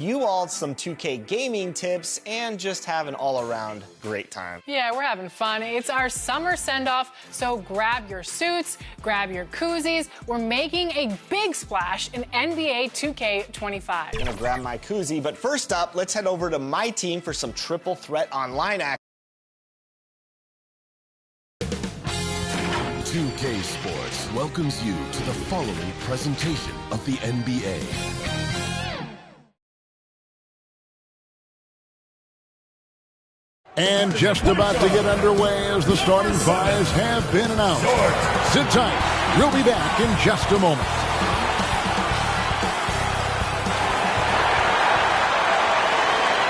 you all some 2K gaming tips and just have an all-around great time. Yeah, we're having fun. It's our summer send-off, so grab your suits, grab your koozies. We're making a big splash in NBA 2K25. I'm gonna grab my koozie, but first up, let's head over to my team for some triple threat online action. 2K Sports welcomes you to the following presentation of the NBA. And just about to get underway as the starting fives have been announced. Sit tight. We'll be back in just a moment.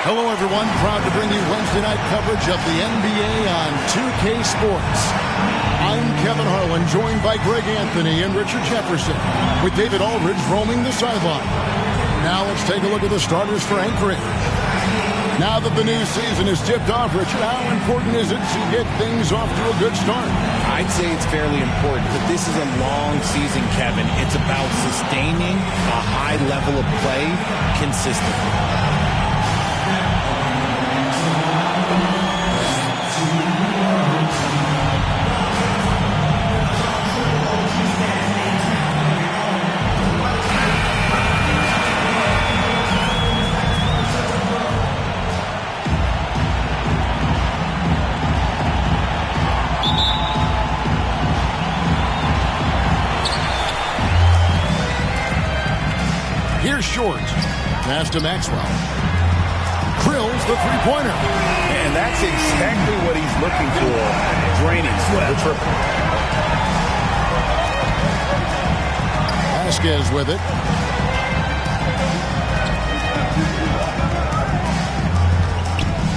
Hello, everyone. Proud to bring you Wednesday night coverage of the NBA on 2K Sports. I'm Kevin Harlan, joined by Greg Anthony and Richard Jefferson, with David Aldridge roaming the sideline. Now let's take a look at the starters for Anchorage. Now that the new season is tipped off, Richard, how important is it to get things off to a good start? I'd say it's fairly important, but this is a long season, Kevin. It's about sustaining a high level of play consistently. Here's Short. Pass to Maxwell. Drills the three-pointer. And that's exactly what he's looking for. Draining the triple. Vasquez with it.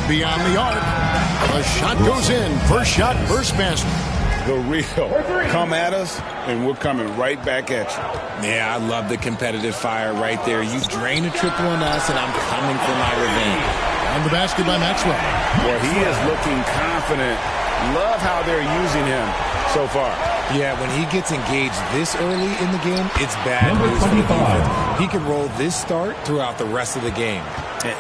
Beyond the arc. The shot goes in. First shot, first basket. The real. Come at us, and we're coming right back at you. Yeah, I love the competitive fire right there. You drain a triple on us, and I'm coming for my revenge. And the basket by Maxwell. Well, he is looking confident. Love how they're using him so far. Yeah, when he gets engaged this early in the game, it's bad news for the defense. He can roll this start throughout the rest of the game.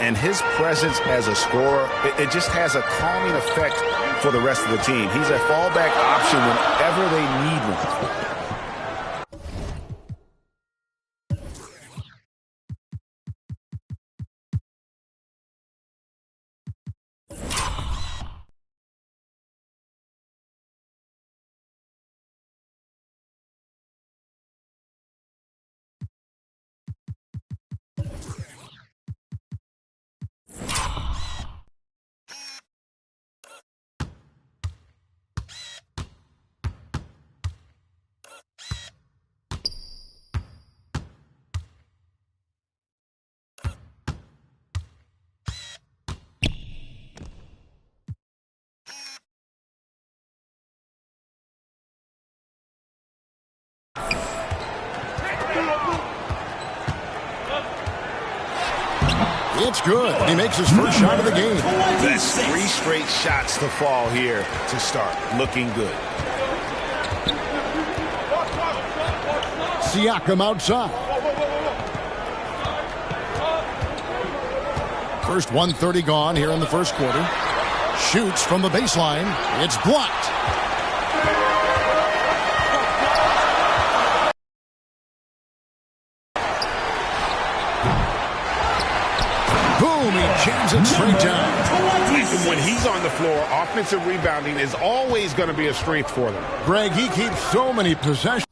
And his presence as a scorer, it just has a calming effect for the rest of the team. He's a fallback option whenever they need one. It's good. He makes his first shot of the game. That's 3 straight shots to fall here to start. Looking good. Siakam outside. First 1:30 gone here in the first quarter. Shoots from the baseline. It's blocked. Boom, he jams it straight down. When he's on the floor, offensive rebounding is always going to be a strength for them. Greg, he keeps so many possessions.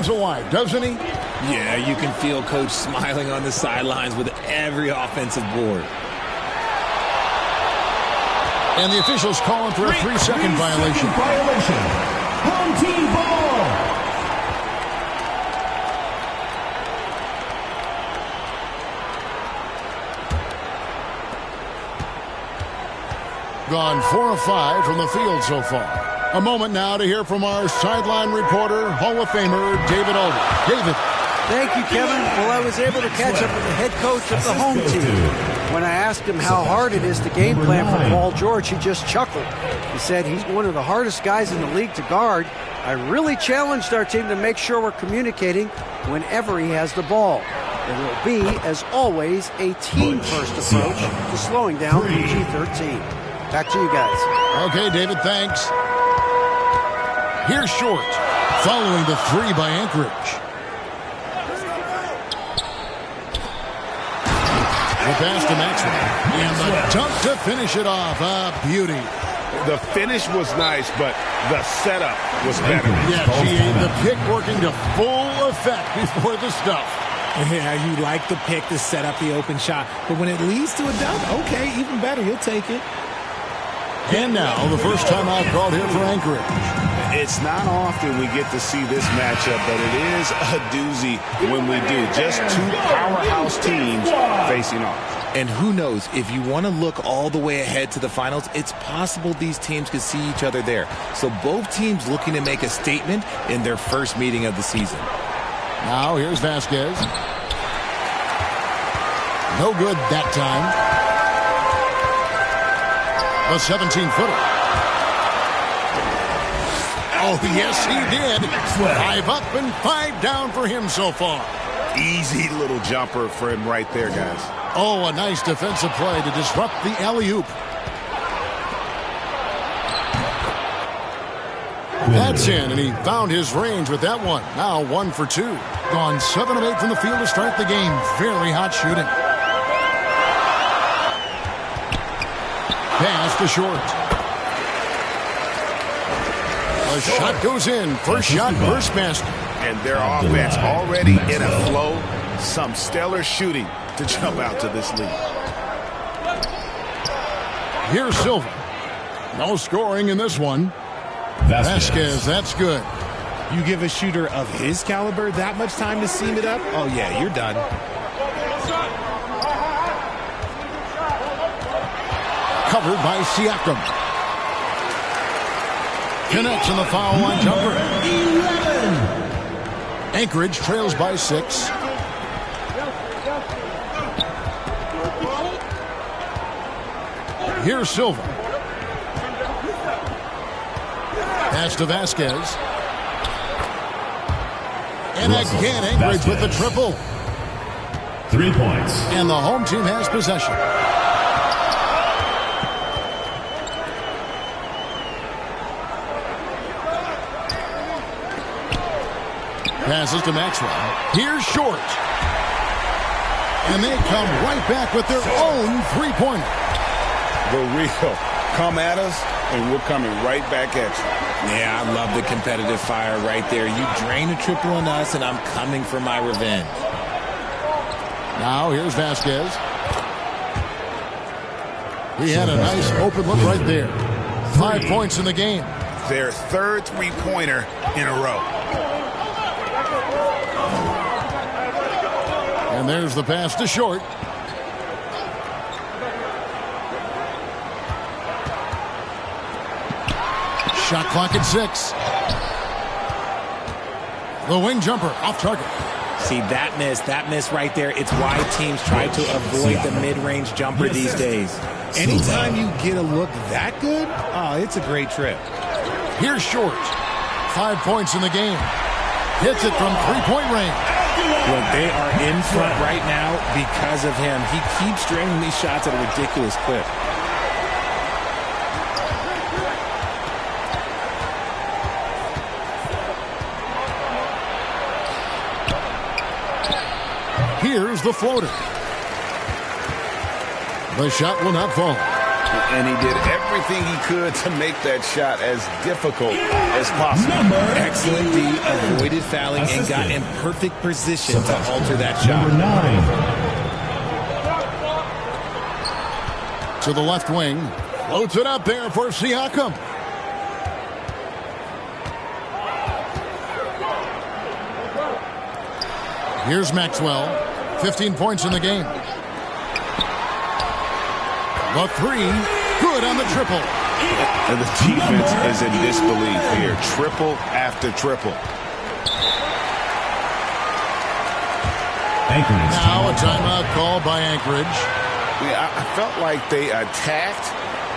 Away, doesn't he? Yeah, you can feel Coach smiling on the sidelines with every offensive board. And the officials calling for a 3-second violation. Home team ball. Gone 4 of 5 from the field so far. A moment now to hear from our sideline reporter, Hall of Famer David Aldridge. David. Thank you, Kevin. Well, I was able to catch up with the head coach of the home team. When I asked him how hard it is to game plan for Paul George, he just chuckled. He said he's one of the hardest guys in the league to guard. I really challenged our team to make sure we're communicating whenever he has the ball. It will be, as always, a team-first approach to slowing down PG-13. Back to you guys. Okay, David, thanks. Here's Short, following the 3 by Anchorage. The pass to Maxwell. And the dunk to finish it off. A beauty. The finish was nice, but the setup was better. Yeah, the pick working to full effect before the stuff. Yeah, you like the pick to set up the open shot. But when it leads to a dunk, okay, even better. You'll take it. And now, the first time I've called here for Anchorage. It's not often we get to see this matchup, but it is a doozy when we do. Just 2 powerhouse teams facing off. And who knows, if you want to look all the way ahead to the finals, it's possible these teams could see each other there. So both teams looking to make a statement in their first meeting of the season. Now, here's Vasquez. No good that time. A 17-footer. Oh, yes, he did. 5 up and 5 down for him so far. Easy little jumper for him right there, guys. Oh, a nice defensive play to disrupt the alley-oop. That's in, and he found his range with that one. Now 1 for 2. Gone 7 of 8 from the field to start the game. Very hot shooting. Pass to Short. The shot goes in. First shot, first basket. And their offense already in a flow. Some stellar shooting to jump out to this lead. Here's Silva. No scoring in this one. Vasquez, that's good. You give a shooter of his caliber that much time to seam it up? Oh, yeah, you're done. Covered by Siakam. Connects on the foul line jumper. 11. Anchorage trails by 6. Here's Silva. Pass to Vasquez. And again, Anchorage with the triple. 3 points. And the home team has possession. Passes to Maxwell. Here's Short. And they come right back with their own 3-pointer. The real. Come at us, and we're coming right back at you. Yeah, I love the competitive fire right there. You drain a triple on us, and I'm coming for my revenge. Now here's Vasquez. He had a nice open look right there. 5 points in the game. Their third 3-pointer in a row. And there's the pass to Short. Shot clock at 6. The wing jumper off target. See, that miss right there. It's why teams try to avoid the mid-range jumper these days. Anytime you get a look that good, oh, it's a great trip. Here's Short. 5 points in the game. Hits it from 3-point range. Look, they are in front right now because of him. He keeps draining these shots at a ridiculous clip. Here's the floater. The shot will not fall. And he did everything he could to make that shot as difficult as possible. Excellent D, avoided fouling, and got in perfect position to alter that shot. Number 9. To the left wing, Floats it up there for Siakam. Here's Maxwell. 15 points in the game. The three. Good on the triple. And the defense is in disbelief here. Triple after triple. Now a timeout called by Anchorage. Yeah, I felt like they attacked,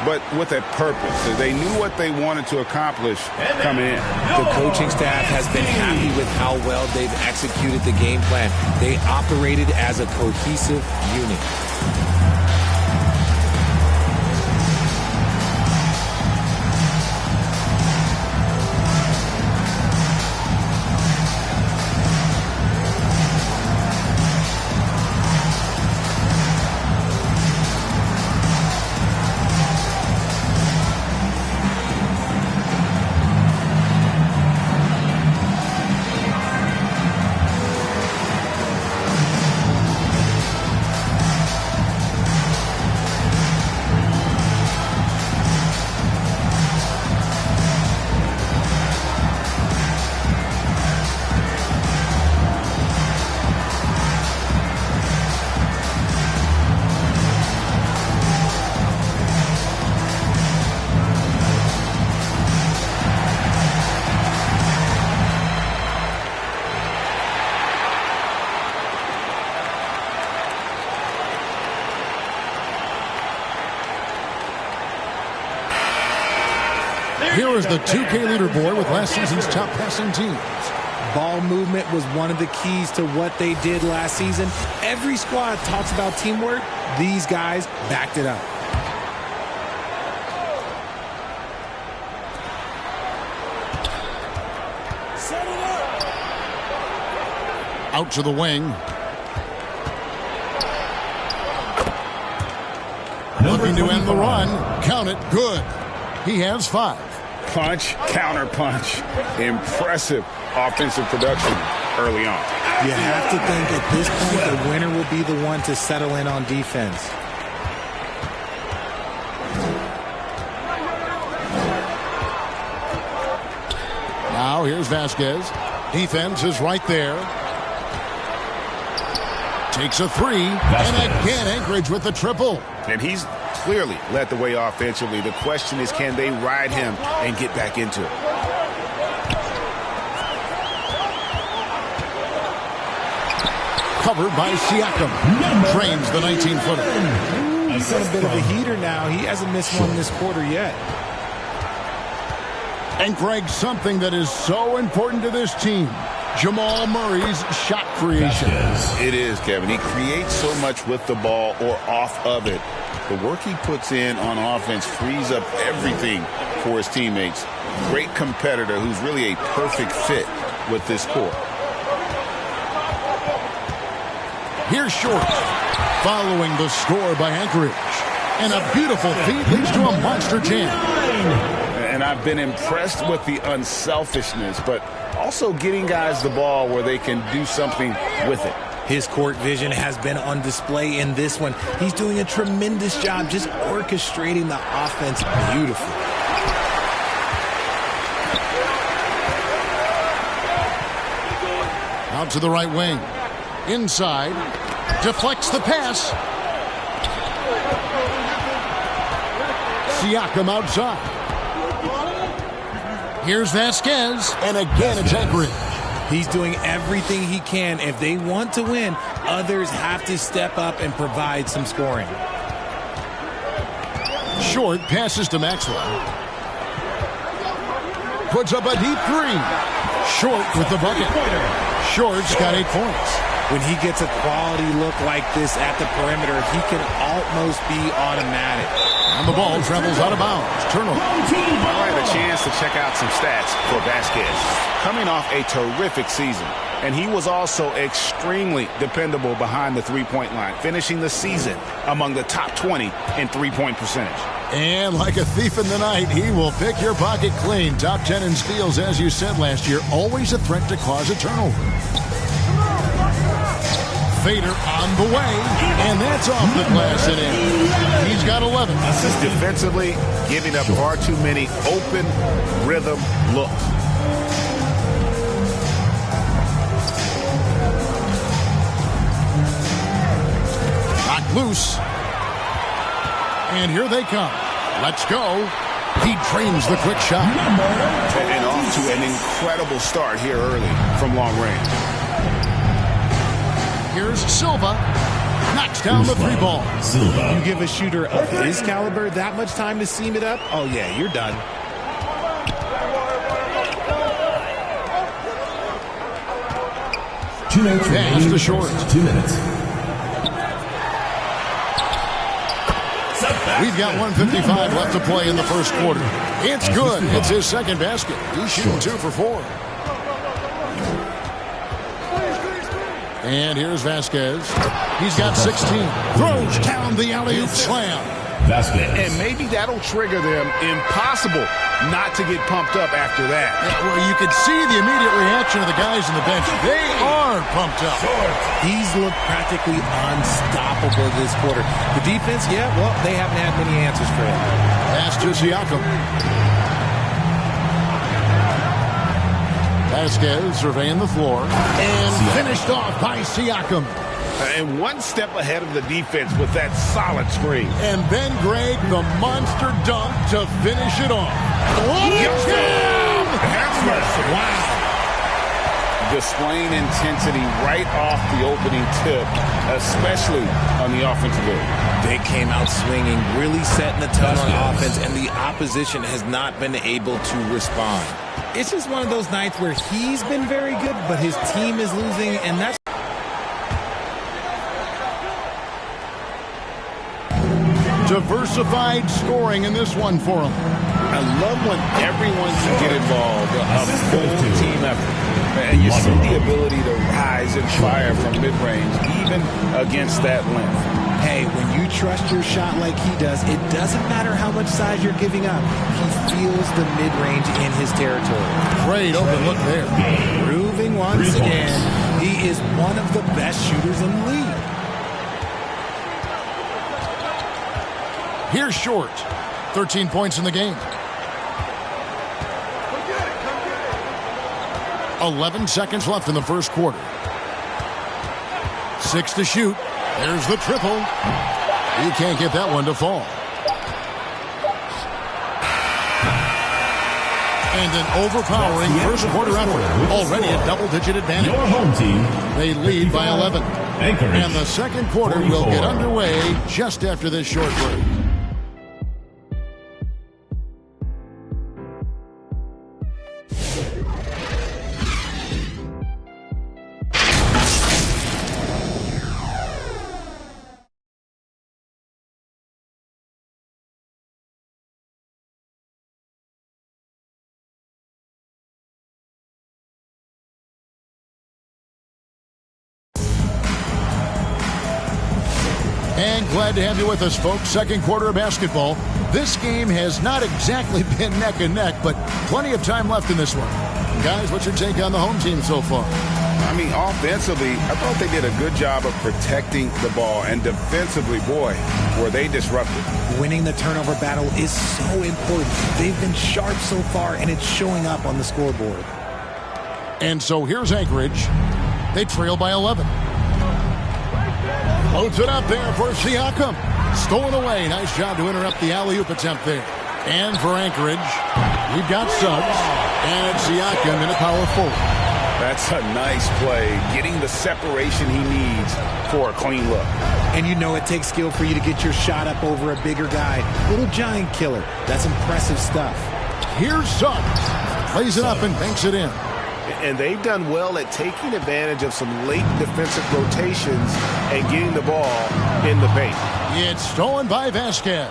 but with a purpose. They knew what they wanted to accomplish coming in. The coaching staff has been happy with how well they've executed the game plan. They operated as a cohesive unit. Here is the 2K leaderboard with last season's top passing teams. Ball movement was one of the keys to what they did last season. Every squad talks about teamwork. These guys backed it up. Out to the wing. Looking to end the run. Count it. Good. He has 5. Punch, counter punch. Impressive offensive production early on. You have to think at this point the winner will be the one to settle in on defense. Now here's Vasquez. Defense is right there. Takes a 3. And again, Anchorage with the triple. And he's clearly led the way offensively. The question is, can they ride him and get back into it? Covered by Siakam. Drains the 19-footer. He's on a bit of a heater now. He hasn't missed one this quarter yet. And Greg, something that is so important to this team, Jamal Murray's shot creation. It is, Kevin. He creates so much with the ball or off of it. The work he puts in on offense frees up everything for his teammates. Great competitor who's really a perfect fit with this core. Here's Short, following the score by Anchorage. And a beautiful feed leads to a monster jam. And I've been impressed with the unselfishness, but also getting guys the ball where they can do something with it. His court vision has been on display in this one. He's doing a tremendous job just orchestrating the offense beautifully. Out to the right wing. Inside. Deflects the pass. Siakam outside. Here's Vasquez. And again, it's Anchorage. He's doing everything he can. If they want to win, others have to step up and provide some scoring. Short passes to Maxwell. Puts up a deep 3. Short with the bucket. Short's got 8 points. When he gets a quality look like this at the perimeter, he can almost be automatic. And the ball travels out of bounds. Turnover. I had a chance to check out some stats for Vasquez. Coming off a terrific season, and he was also extremely dependable behind the three-point line, finishing the season among the top 20 in three-point percentage. And like a thief in the night, he will pick your pocket clean. Top 10 in steals, as you said last year, always a threat to cause a turnover. Fader on the way, and that's off the glass and in. He's got 11. 11. Just defensively, giving up far too many open rhythm looks. Knocked loose. And here they come. Let's go. He drains the quick shot. And off to an incredible start here early from long range. Here's Silva. Knocks down the three ball. You give a shooter of his caliber that much time to seam it up, oh yeah, you're done. Pass to Short. 2 minutes. We've got 1:55 left to play in the first quarter. It's good. It's his second basket. He's shooting 2 for 4. And here's Vasquez. He's got 16. Throws down the alley-oop slam. Vasquez. And maybe that'll trigger them. Impossible not to get pumped up after that. Yeah, well, you could see the immediate reaction of the guys on the bench. They are pumped up. He's looked practically unstoppable this quarter. The defense, yeah, well, they haven't had many answers for him. Pass to Siakam. Vasquez surveying the floor. And finished off by Siakam. And one step ahead of the defense with that solid screen. And Ben Gregg, the monster dunk to finish it off. What a jam! Wow. Displaying intensity right off the opening tip, especially on the offensive end. They came out swinging, really setting the tone on offense, and the opposition has not been able to respond. It's just one of those nights where he's been very good, but his team is losing, and that's diversified scoring in this one for him. I love when everyone can get involved, a full team effort. And you see the ability to rise and fire from mid-range, even against that length. Hey, when you trust your shot like he does, it doesn't matter how much size you're giving up. He feels the mid-range in his territory. Great open look there. Proving once again, he is one of the best shooters in the league. Here's Short. 13 points in the game. 11 seconds left in the first quarter. 6 to shoot. There's the triple. He can't get that one to fall. And an overpowering first quarter effort. Already a double-digit advantage. Your home team. They lead by 11. Anchorage. And the second quarter will get underway just after this short break. And glad to have you with us, folks. Second quarter of basketball. This game has not exactly been neck and neck, but plenty of time left in this one. Guys, what's your take on the home team so far? I mean, offensively, I thought they did a good job of protecting the ball. And defensively, boy, were they disruptive. Winning the turnover battle is so important. They've been sharp so far, and it's showing up on the scoreboard. And so here's Anchorage. They trail by 11. Loads it up there for Siakam. Stolen away. Nice job to interrupt the alley-oop attempt there. And for Anchorage, we've got Suggs. And Siakam in a power forward. That's a nice play. Getting the separation he needs for a clean look. And you know it takes skill for you to get your shot up over a bigger guy. Little giant killer. That's impressive stuff. Here's Suggs. Plays it up and banks it in. And they've done well at taking advantage of some late defensive rotations and getting the ball in the paint. It's stolen by Vasquez.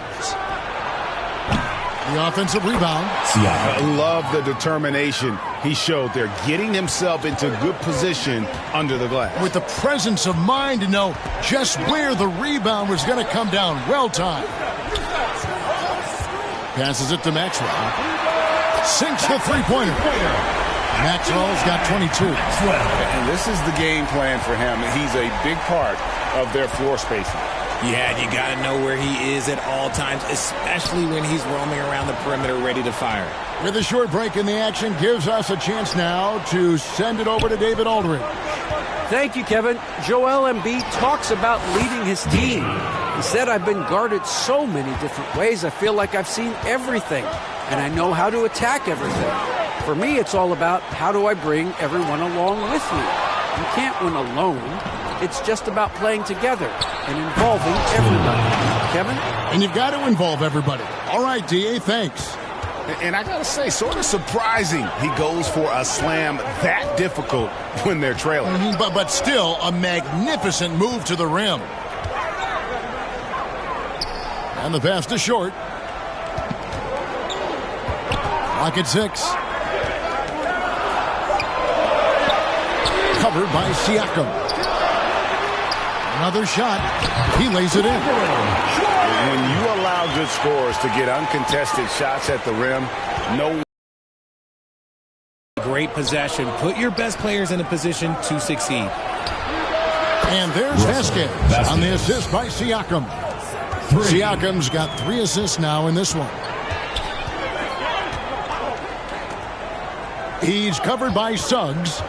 The offensive rebound. I love the determination he showed there, getting himself into good position under the glass. With the presence of mind to know just where the rebound was going to come down. Well timed. Passes it to Maxwell. Sinks the three-pointer. Maxwell's got 22. And this is the game plan for him. He's a big part of their floor spacing. Yeah, you got to know where he is at all times, especially when he's roaming around the perimeter ready to fire. With a short break in the action, gives us a chance now to send it over to David Aldridge. Thank you, Kevin. Joel Embiid talks about leading his team. He said, I've been guarded so many different ways. I feel like I've seen everything, and I know how to attack everything. For me, it's all about how do I bring everyone along with me. You can't win alone. It's just about playing together and involving everybody. Kevin? And you've got to involve everybody. All right, D.A., thanks. And I got to say, sort of surprising he goes for a slam that difficult when they're trailing. But still, a magnificent move to the rim. And the pass to short. Clock at 6. Covered by Siakam. Another shot. He lays it in. When you allow good scorers to get uncontested shots at the rim, no. Great possession. Put your best players in a position to succeed. And there's Vasquez on the assist by Siakam. Siakam's got 3 assists now in this one. He's covered by Suggs.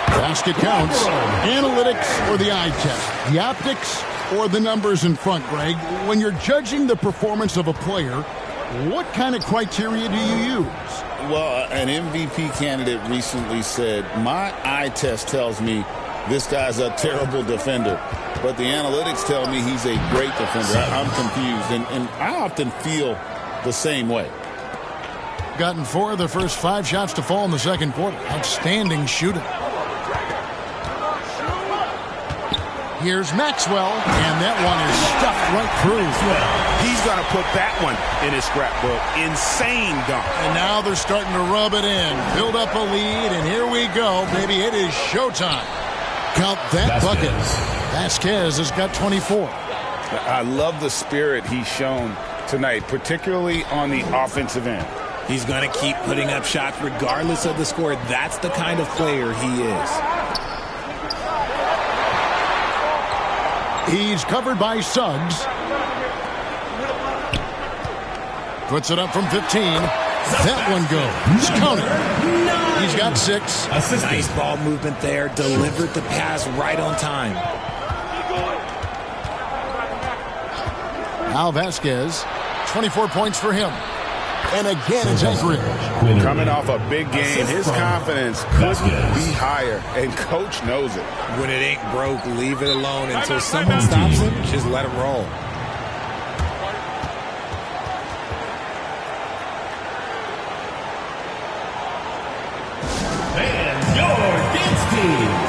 Basket counts. Analytics or the eye test? The optics or the numbers in front, Greg? When you're judging the performance of a player, what kind of criteria do you use? Well, an MVP candidate recently said, my eye test tells me this guy's a terrible defender, but the analytics tell me he's a great defender. I'm confused, and I often feel the same way. Gotten 4 of the first 5 shots to fall in the second quarter. Outstanding shooting. Here's Maxwell, and that one is stuffed right through. He's going to put that one in his scrapbook. Insane dunk. And now they're starting to rub it in. Build up a lead, and here we go, baby. It is showtime. Count that bucket. Vasquez has got 24. I love the spirit he's shown tonight, particularly on the offensive end. He's going to keep putting up shots regardless of the score. That's the kind of player he is. He's covered by Suggs. Puts it up from 15. That one goes. Counted. He's got 6. Nice ball movement there. Delivered the pass right on time. Now Vasquez. 24 points for him. And again, it's Anchorage. Coming off a big game, his confidence couldn't be higher, and Coach knows it. When it ain't broke, leave it alone until someone stops him. Just let him roll. And your dance team.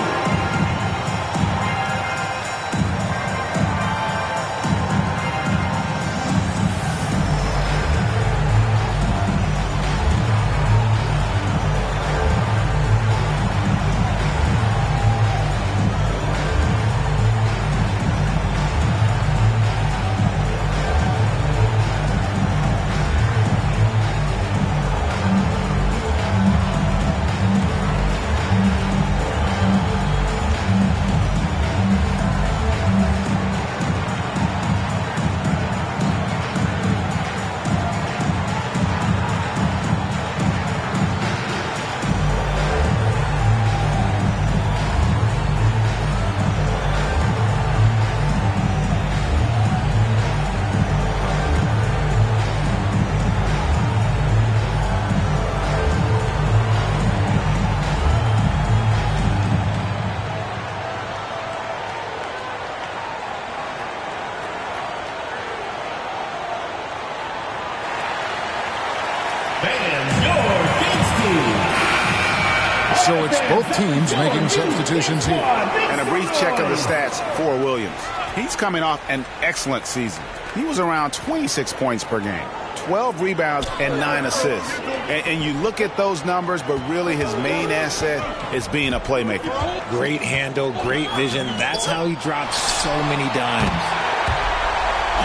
So it's both teams making substitutions here. And a brief check of the stats for Williams. He's coming off an excellent season. He was around 26 points per game, 12 rebounds, and 9 assists. And you look at those numbers, but really his main asset is being a playmaker. Great handle, great vision. That's how he drops so many dimes.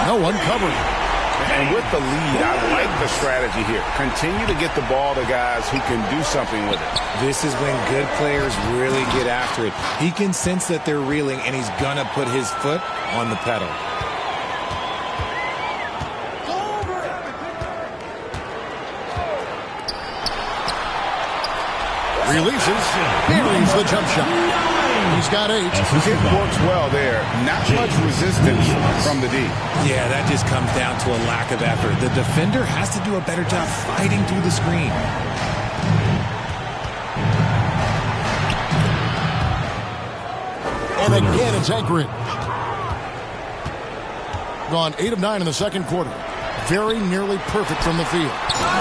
No one covering. And with the lead, I like the strategy here. Continue to get the ball to guys who can do something with it. This is when good players really get after it. He can sense that they're reeling, and he's going to put his foot on the pedal. Releases, buries the jump shot. He's got 8. It works well there. Not much resistance from the D. Yeah, that just comes down to a lack of effort. The defender has to do a better job fighting through the screen. And again, it's Anchorage. Gone 8 of 9 in the second quarter. Very nearly perfect from the field.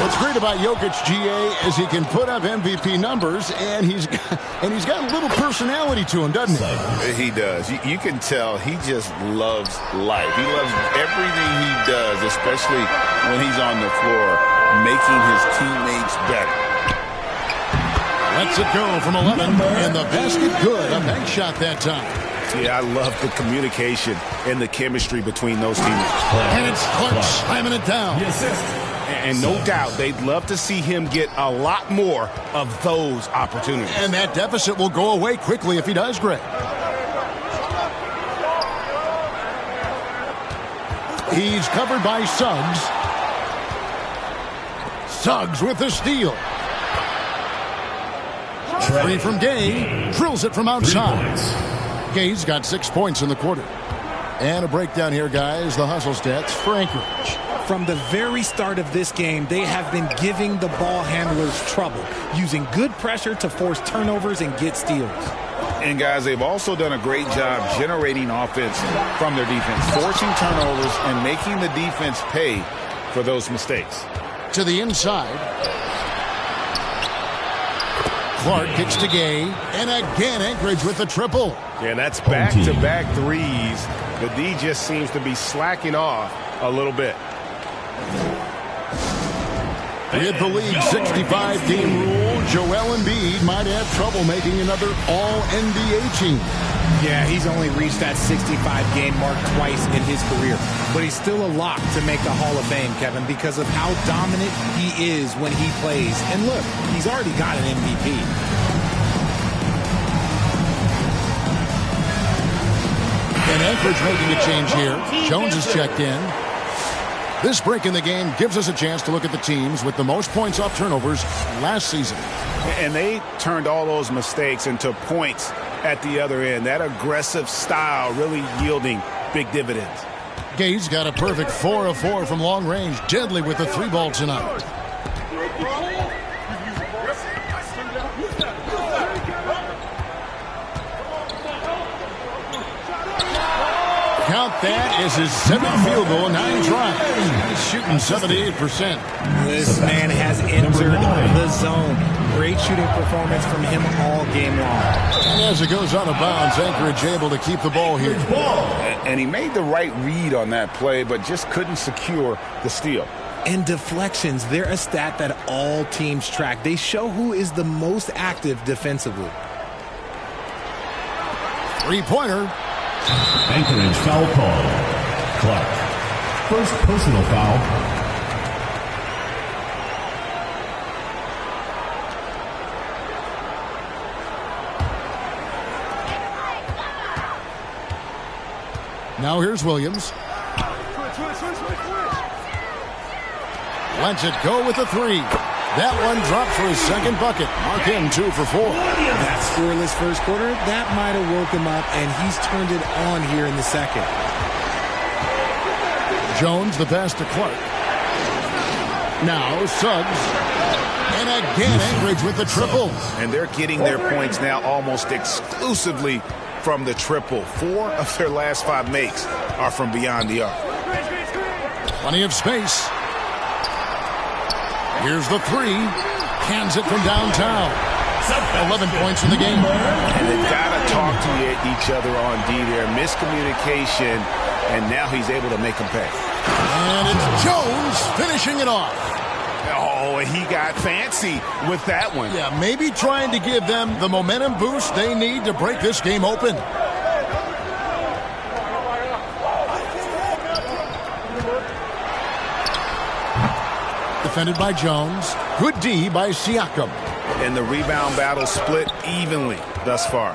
What's great about Jokic, GA, is he can put up MVP numbers, and he's got a little personality to him, doesn't he? He does. You can tell he just loves life. He loves everything he does, especially when he's on the floor, making his teammates better. Lets it go from 11, and the basket good. A bank shot that time. Yeah, I love the communication and the chemistry between those teammates. And it's Clark slamming it down. And no doubt, they'd love to see him get a lot more of those opportunities. And that deficit will go away quickly if he does, Greg. He's covered by Suggs. Suggs with the steal. 3 from Gay. Drills it from outside. Gay's got 6 points in the quarter. And a breakdown here, guys. The hustle stats for Anchorage. From the very start of this game, they have been giving the ball handlers trouble, using good pressure to force turnovers and get steals. And, guys, they've also done a great job generating offense from their defense, forcing turnovers and making the defense pay for those mistakes. To the inside. Clark kicks to Gay. And again, Anchorage with the triple. Yeah, that's back-to-back threes. The D just seems to be slacking off a little bit. With the league 65-game rule, Joel Embiid might have trouble making another All-NBA team. Yeah, he's only reached that 65-game mark twice in his career. But he's still a lock to make the Hall of Fame, Kevin, because of how dominant he is when he plays. And look, he's already got an MVP. And Anchorage making a change here. Jones is checked in. This break in the game gives us a chance to look at the teams with the most points off turnovers last season. And they turned all those mistakes into points at the other end. That aggressive style really yielding big dividends. Gay's got a perfect 4 of 4 from long range. Deadly with the 3-ball tonight. Count that as his 7th field goal in 9 tries. He's shooting 78%. This man has entered the zone. Great shooting performance from him all game long. And as it goes out of bounds, Anchorage able to keep the ball here. And he made the right read on that play, but just couldn't secure the steal. And deflections, they're a stat that all teams track. They show who is the most active defensively. 3-pointer. Anchorage foul call. Clark. First personal foul. Now here's Williams. Lets it go with a 3. That one dropped for his second bucket. Mark him 2 for 4. That scoreless first quarter, that might have woke him up, and he's turned it on here in the second. Jones, the pass to Clark. Now Suggs. And again, Anchorage with the triple. And they're getting their points now almost exclusively from the triple. 4 of their last 5 makes are from beyond the arc. Plenty of space. Here's the 3. Cans it from downtown. 11 points in the game. And they've got to talk to each other on D there. Miscommunication, and now he's able to make them pay. And it's Jones finishing it off. Oh, and he got fancy with that one. Yeah, maybe trying to give them the momentum boost they need to break this game open. defended by Jones. Good D by Siakam. And the rebound battle split evenly thus far.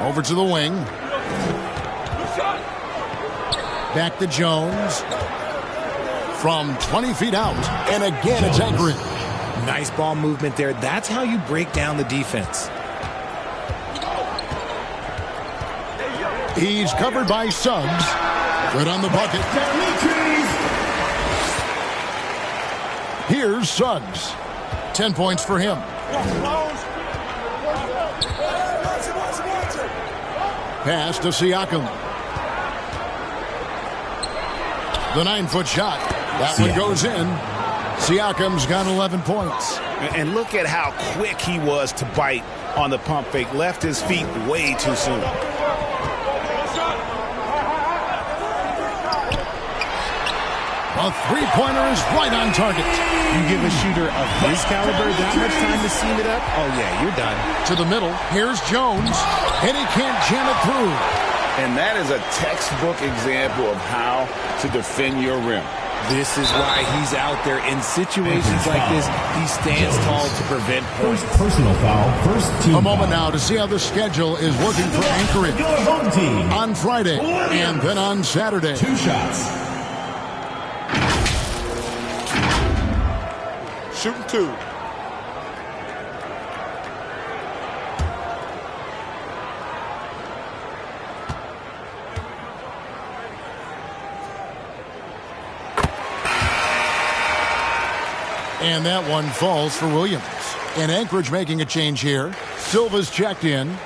Over to the wing. Back to Jones. From 20 feet out. And again, it's Anchorage. Nice ball movement there. That's how you break down the defense. He's covered by Suggs. Good on the bucket. Here's Suggs. 10 points for him. Pass to Siakam. The 9-foot shot. That one goes in. Siakam's got 11 points. And look at how quick he was to bite on the pump fake. Left his feet way too soon. A three-pointer is right on target. You give a shooter of his caliber that much time to seam it up, oh yeah, you're done. To the middle, here's Jones, and he can't jam it through. And that is a textbook example of how to defend your rim. This is why he's out there in situations like this. He stands tall to prevent points. Personal foul, first team. A moment now to see how the schedule is working for Anchorage. Your home team. On Friday and then on Saturday. 2 shots. Shooting 2. And that one falls for Williams. And Anchorage making a change here. Silva's checked in.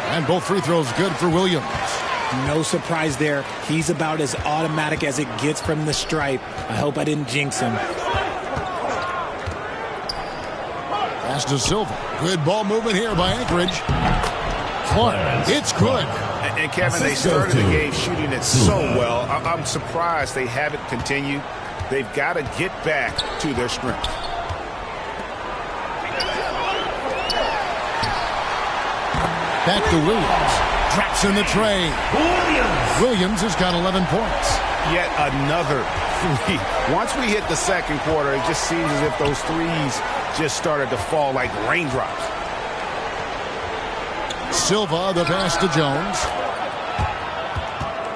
And both free throws good for Williams. No surprise there. He's about as automatic as it gets from the stripe. I hope I didn't jinx him. Pass to Silva. Good ball movement here by Anchorage. Clark, it's good. And Kevin, they started the game shooting it so well. I'm surprised they haven't continued. They've got to get back to their strength. Back to Williams. Drops in the tray. Williams has got 11 points. Yet another three. Once we hit the second quarter, it just seems as if those threes just started to fall like raindrops. Silva, the pass to Jones.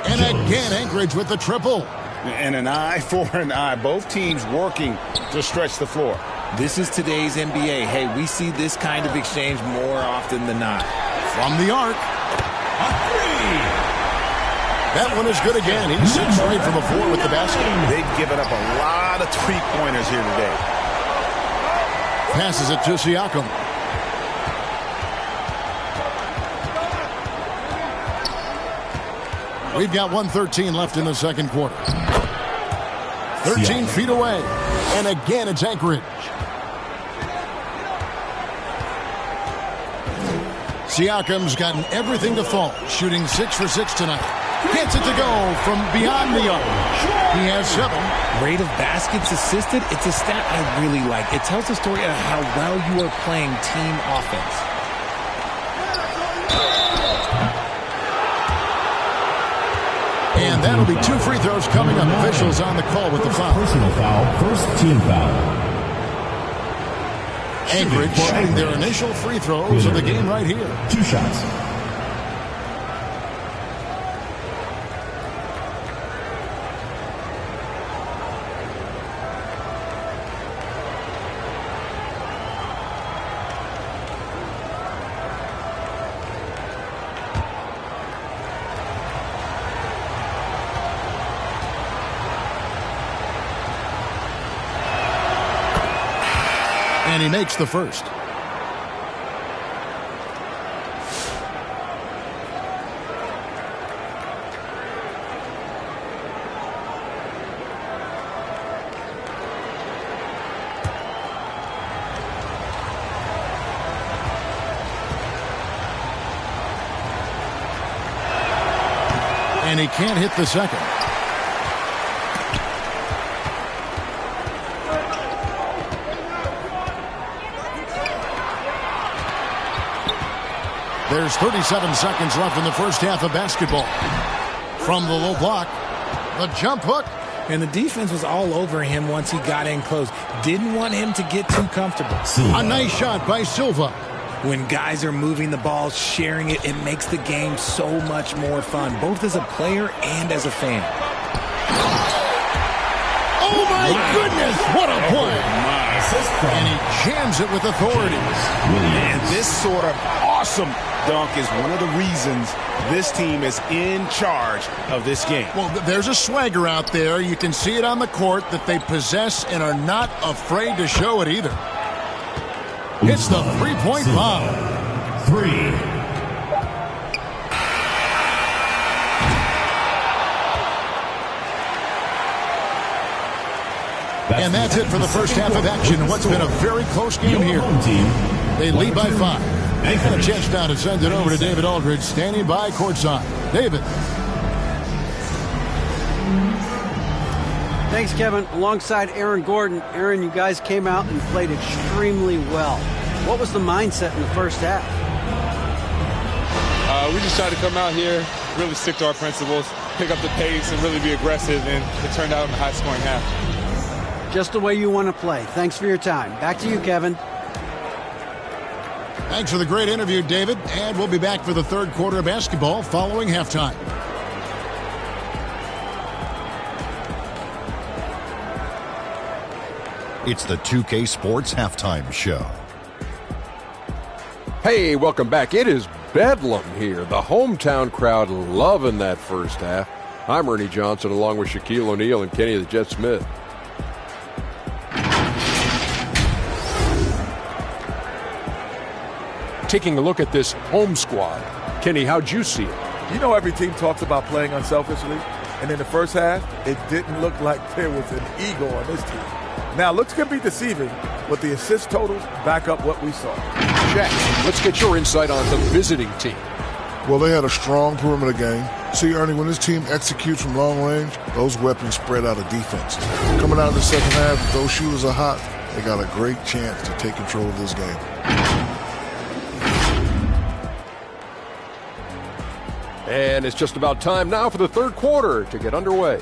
And again, Anchorage with the triple. And an eye for an eye. Both teams working to stretch the floor. This is today's NBA. Hey, we see this kind of exchange more often than not. From the arc. That one is good again. He's 6 straight from the floor with the basket. They've given up a lot of three-pointers here today. Passes it to Siakam. We've got 1:13 left in the second quarter. 13 feet away. And again, it's Anchorage. Siakam's gotten everything to fall. Shooting 6 for 6 tonight. Gets it to go from beyond the arc. He has 7. Rate of baskets assisted, it's a stat I really like. It tells the story of how well you are playing team offense. And that'll be 2 free throws coming up. Officials on the call with the foul. Personal foul, first team foul. Anchorage shooting their initial free throws of the game right here. 2 shots. And he makes the first. And he can't hit the second. There's 37 seconds left in the first half of basketball. From the low block, the jump hook. And the defense was all over him once he got in close. Didn't want him to get too comfortable. A nice shot by Silva. When guys are moving the ball, sharing it, it makes the game so much more fun, both as a player and as a fan. Oh, my goodness. What a play. And he jams it with authority. And this sort of awesome dunk is one of the reasons this team is in charge of this game. Well, there's a swagger out there. You can see it on the court that they possess and are not afraid to show it either. It's the three-point bomb. 3. And that's it for the first half of action. What's been a very close game here. They lead by 5. And a chance now to send it over to David Aldridge, standing by courtside. David. Thanks, Kevin. Alongside Aaron Gordon. Aaron, you guys came out and played extremely well. What was the mindset in the first half? We just tried to come out here, really stick to our principles, pick up the pace, and really be aggressive, and it turned out in a high-scoring half. Just the way you want to play. Thanks for your time. Back to you, Kevin. Thanks for the great interview, David. And we'll be back for the third quarter of basketball following halftime. It's the 2K Sports Halftime Show. Hey, welcome back. It is bedlam here. The hometown crowd loving that first half. I'm Ernie Johnson along with Shaquille O'Neal and Kenny the Jet Smith. Taking a look at this home squad. Kenny, how'd you see it? You know, every team talks about playing unselfishly, and in the first half, it didn't look like there was an ego on this team. Now, looks can be deceiving, but the assist totals back up what we saw. Jack, let's get your insight on the visiting team. Well, they had a strong perimeter game. See, Ernie, when this team executes from long range, those weapons spread out of defense. Coming out in the second half, if those shooters are hot, they got a great chance to take control of this game. And it's just about time now for the third quarter to get underway.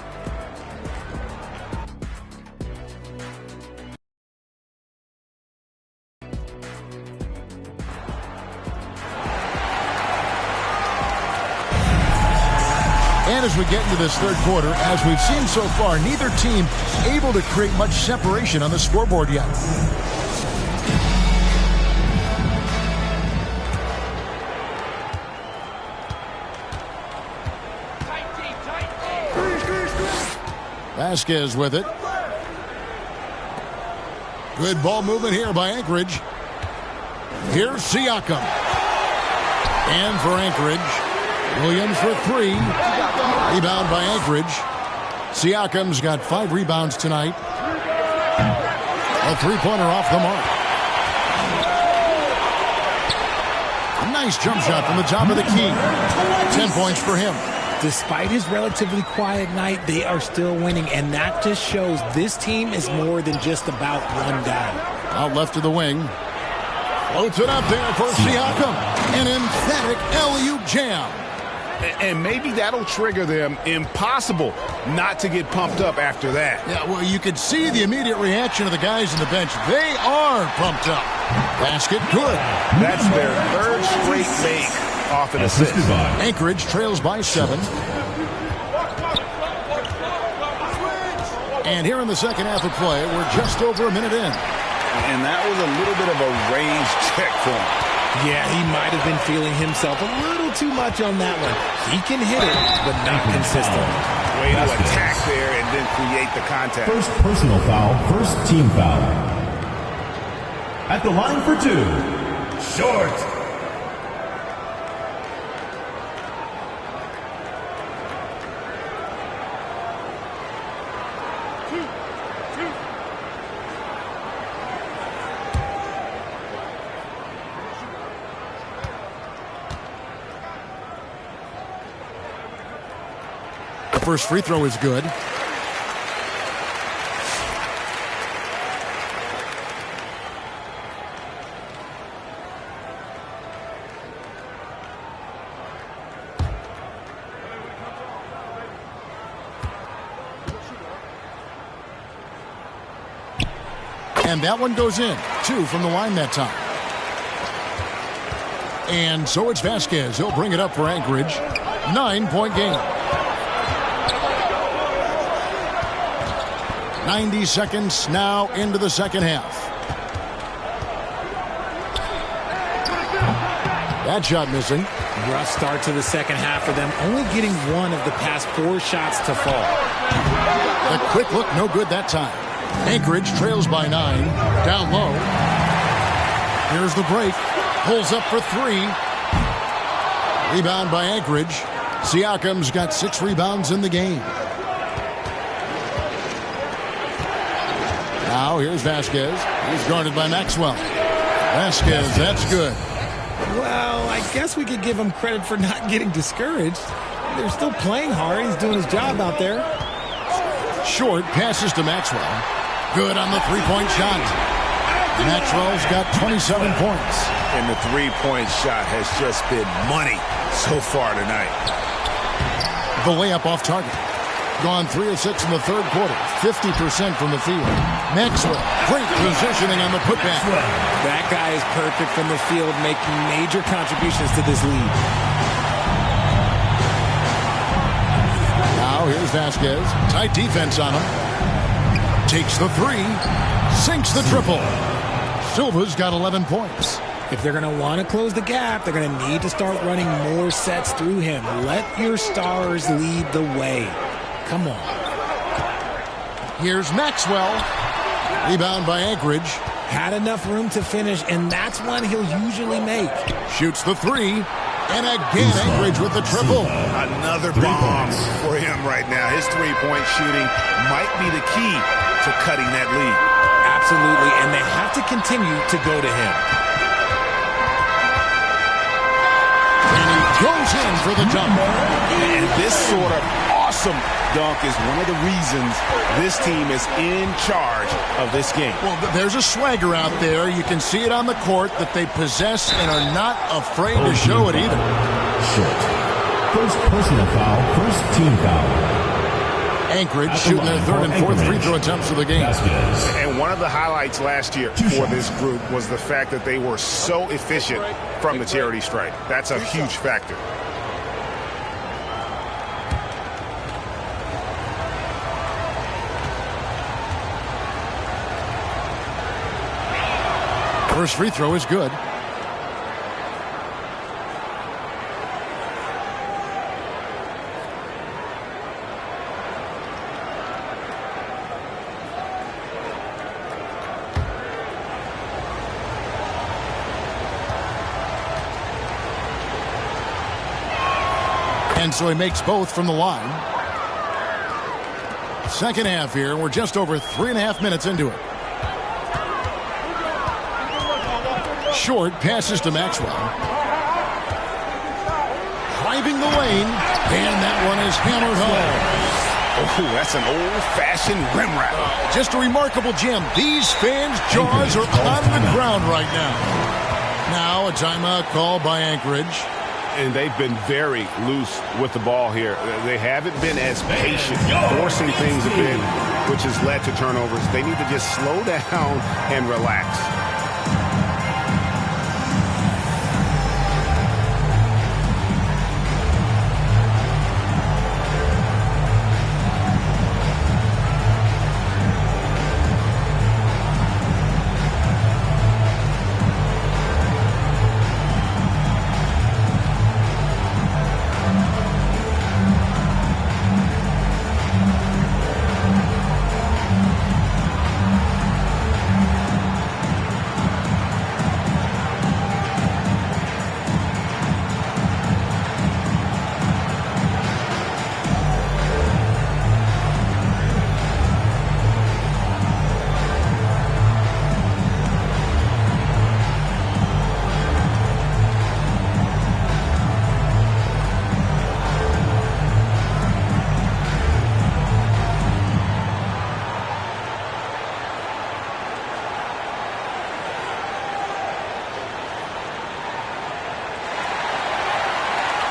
And as we get into this third quarter, as we've seen so far, neither team able to create much separation on the scoreboard yet. Vasquez with it. Good ball movement here by Anchorage. Here's Siakam. And for Anchorage, Williams for 3. Rebound by Anchorage. Siakam's got 5 rebounds tonight. A three-pointer off the mark. A nice jump shot from the top of the key. 10 points for him. Despite his relatively quiet night, they are still winning, and that just shows this team is more than just about one guy. Out left to the wing. Floats it up there for Siakam. An emphatic alley-oop jam. And maybe that'll trigger them. Impossible not to get pumped up after that. Yeah, well, you could see the immediate reaction of the guys on the bench. They are pumped up. Basket good. That's their third straight make off an assist. Anchorage trails by 7. And here in the second half of play, we're just over a minute in. And that was a little bit of a range check for him. Yeah, he might have been feeling himself a little too much on that one. He can hit it, but not consistent. Way to attack there and then create the contact. First personal foul, first team foul. At the line for 2, Short. First free throw is good. And that one goes in. 2 from the line that time. And so it's Vasquez. He'll bring it up for Anchorage. 9-point game. 90 seconds now into the second half. That shot missing. Rough start to the second half for them. Only getting 1 of the past 4 shots to fall. The quick look, no good that time. Anchorage trails by 9. Down low. Here's the break. Pulls up for 3. Rebound by Anchorage. Siakam's got 6 rebounds in the game. Now here's Vasquez. He's guarded by Maxwell. Vasquez, that's good. Well, I guess we could give him credit for not getting discouraged. They're still playing hard. He's doing his job out there. Short passes to Maxwell. Good on the three-point shot. Maxwell's got 27 points. And the three-point shot has just been money so far tonight. The layup off target. Gone 3 of 6 in the third quarter. 50% from the field. Maxwell, great positioning on the putback. That guy is perfect from the field, making major contributions to this lead. Now here's Vasquez. Tight defense on him. Takes the 3. Sinks the triple. Silva's got 11 points. If they're going to want to close the gap, they're going to need to start running more sets through him. Let your stars lead the way. Come on. Here's Maxwell. Rebound by Anchorage. Had enough room to finish, and that's one he'll usually make. Shoots the 3. And again, Anchorage with the triple. Another bomb for him right now. His three-point shooting might be the key to cutting that lead. Absolutely, and they have to continue to go to him. And he goes in for the dunk. And this sort of awesome dunk is one of the reasons this team is in charge of this game. Well, there's a swagger out there. You can see it on the court that they possess and are not afraid to show it either. Short. First personal foul, first team foul. Anchorage shooting their third and fourth free throw attempts of the game. And one of the highlights last year for this group was the fact that they were so efficient from the charity stripe. That's a huge factor. First free throw is good. And so he makes both from the line. Second half here. We're just over 3.5 minutes into it. Short passes to Maxwell. Driving the lane. And that one is hammered home. Oh, that's an old-fashioned rim wrap. Just a remarkable gem. These fans' jaws are on the ground right now. Now a timeout call by Anchorage. And they've been very loose with the ball here. They haven't been as patient, forcing things a bit, which has led to turnovers. They need to just slow down and relax.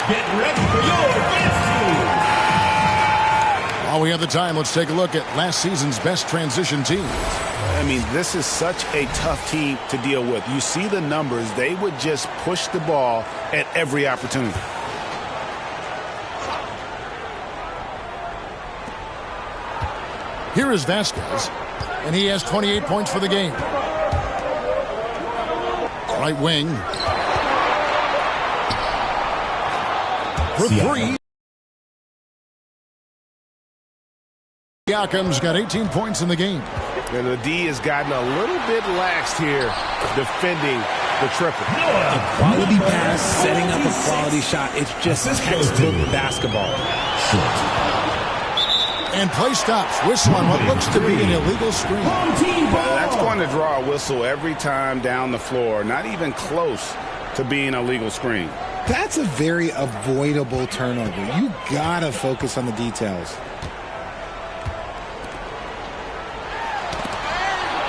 Get ready for your best move. While we have the time, let's take a look at last season's best transition teams. I mean, this is such a tough team to deal with. You see the numbers. They would just push the ball at every opportunity. Here is Vasquez, and he has 28 points for the game. Right wing. For three. Siakam's got 18 points in the game. And the D has gotten a little bit laxed here defending the triple. A quality pass, setting up a quality shot. It's just textbook basketball. And play stops. Whistle on what looks to be an illegal screen. That's going to draw a whistle every time down the floor. Not even close to being a legal screen. That's a very avoidable turnover. You gotta focus on the details.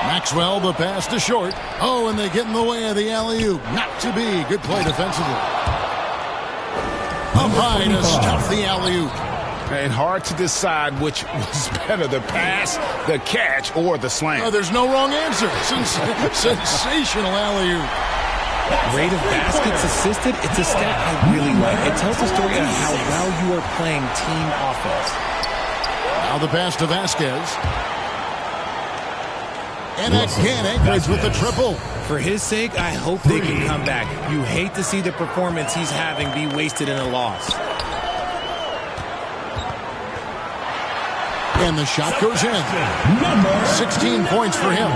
Maxwell, the pass to short. Oh, and they get in the way of the alley-oop. Not to be. Good play defensively. Up high to stuff the alley-oop. And hard to decide which was better, the pass, the catch, or the slam. Oh, there's no wrong answer. Sensational alley-oop. Rate of baskets assisted, it's a stat I really like. It tells the story of how well you are playing team offense. Now the pass to Vasquez. And again, Anchorage with the triple. For his sake, I hope they can come back. You hate to see the performance he's having be wasted in a loss. And the shot goes in. 16 points for him.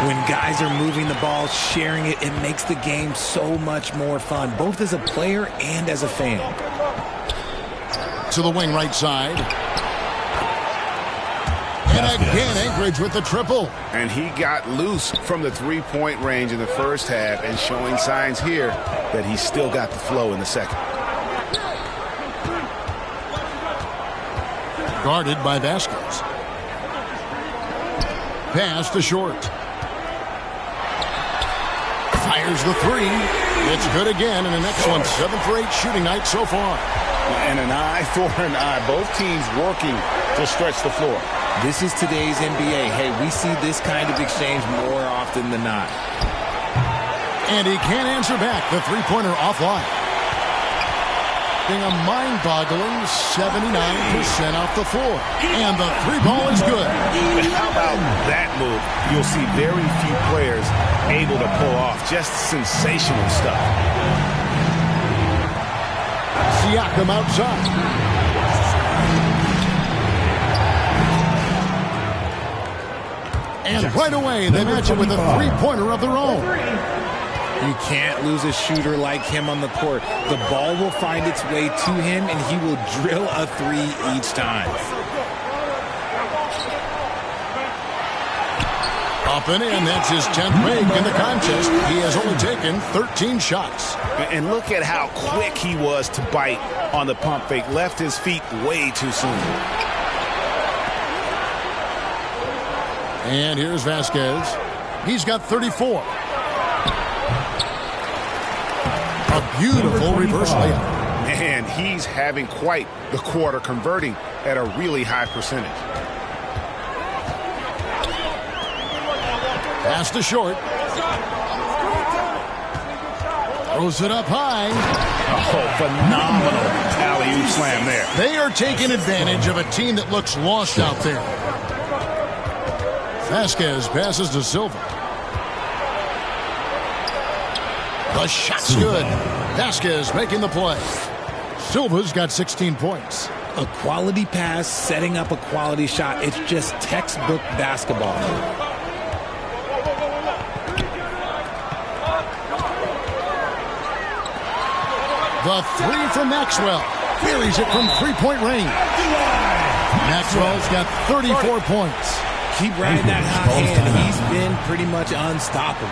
When guys are moving the ball, sharing it, it makes the game so much more fun, both as a player and as a fan. To the wing right side. And again, Anchorage with the triple. And he got loose from the three-point range in the first half and showing signs here that he's still got the flow in the second. Guarded by Vasquez. Pass to short. Fires the three. It's good again, and an excellent 7 for 8 shooting night so far. And an eye for an eye. Both teams working to stretch the floor. This is today's NBA. Hey, we see this kind of exchange more often than not. And he can't answer back. The three-pointer offline. Being a mind-boggling 79% off the floor. And the three ball is good. How about that move? You'll see very few players able to pull off just sensational stuff. Siakam outside. And right away, they match it with a three-pointer of their own. You can't lose a shooter like him on the court. The ball will find its way to him, and he will drill a three each time. Up and in, that's his 10th make in the contest. He has only taken 13 shots. And look at how quick he was to bite on the pump fake. Left his feet way too soon. And here's Vasquez. He's got 34. A beautiful reverse layup. Man, he's having quite the quarter, converting at a really high percentage. Pass to short. Throws it up high. Oh, phenomenal alley-oop slam there. They are taking advantage of a team that looks lost out there. Vasquez passes to Silva. The shot's good. Vasquez making the play. Silva's got 16 points. A quality pass, setting up a quality shot. It's just textbook basketball. The three from Maxwell. Buries it from three-point range. Maxwell's got 34 points. Keep riding that hot hand. He's been pretty much unstoppable.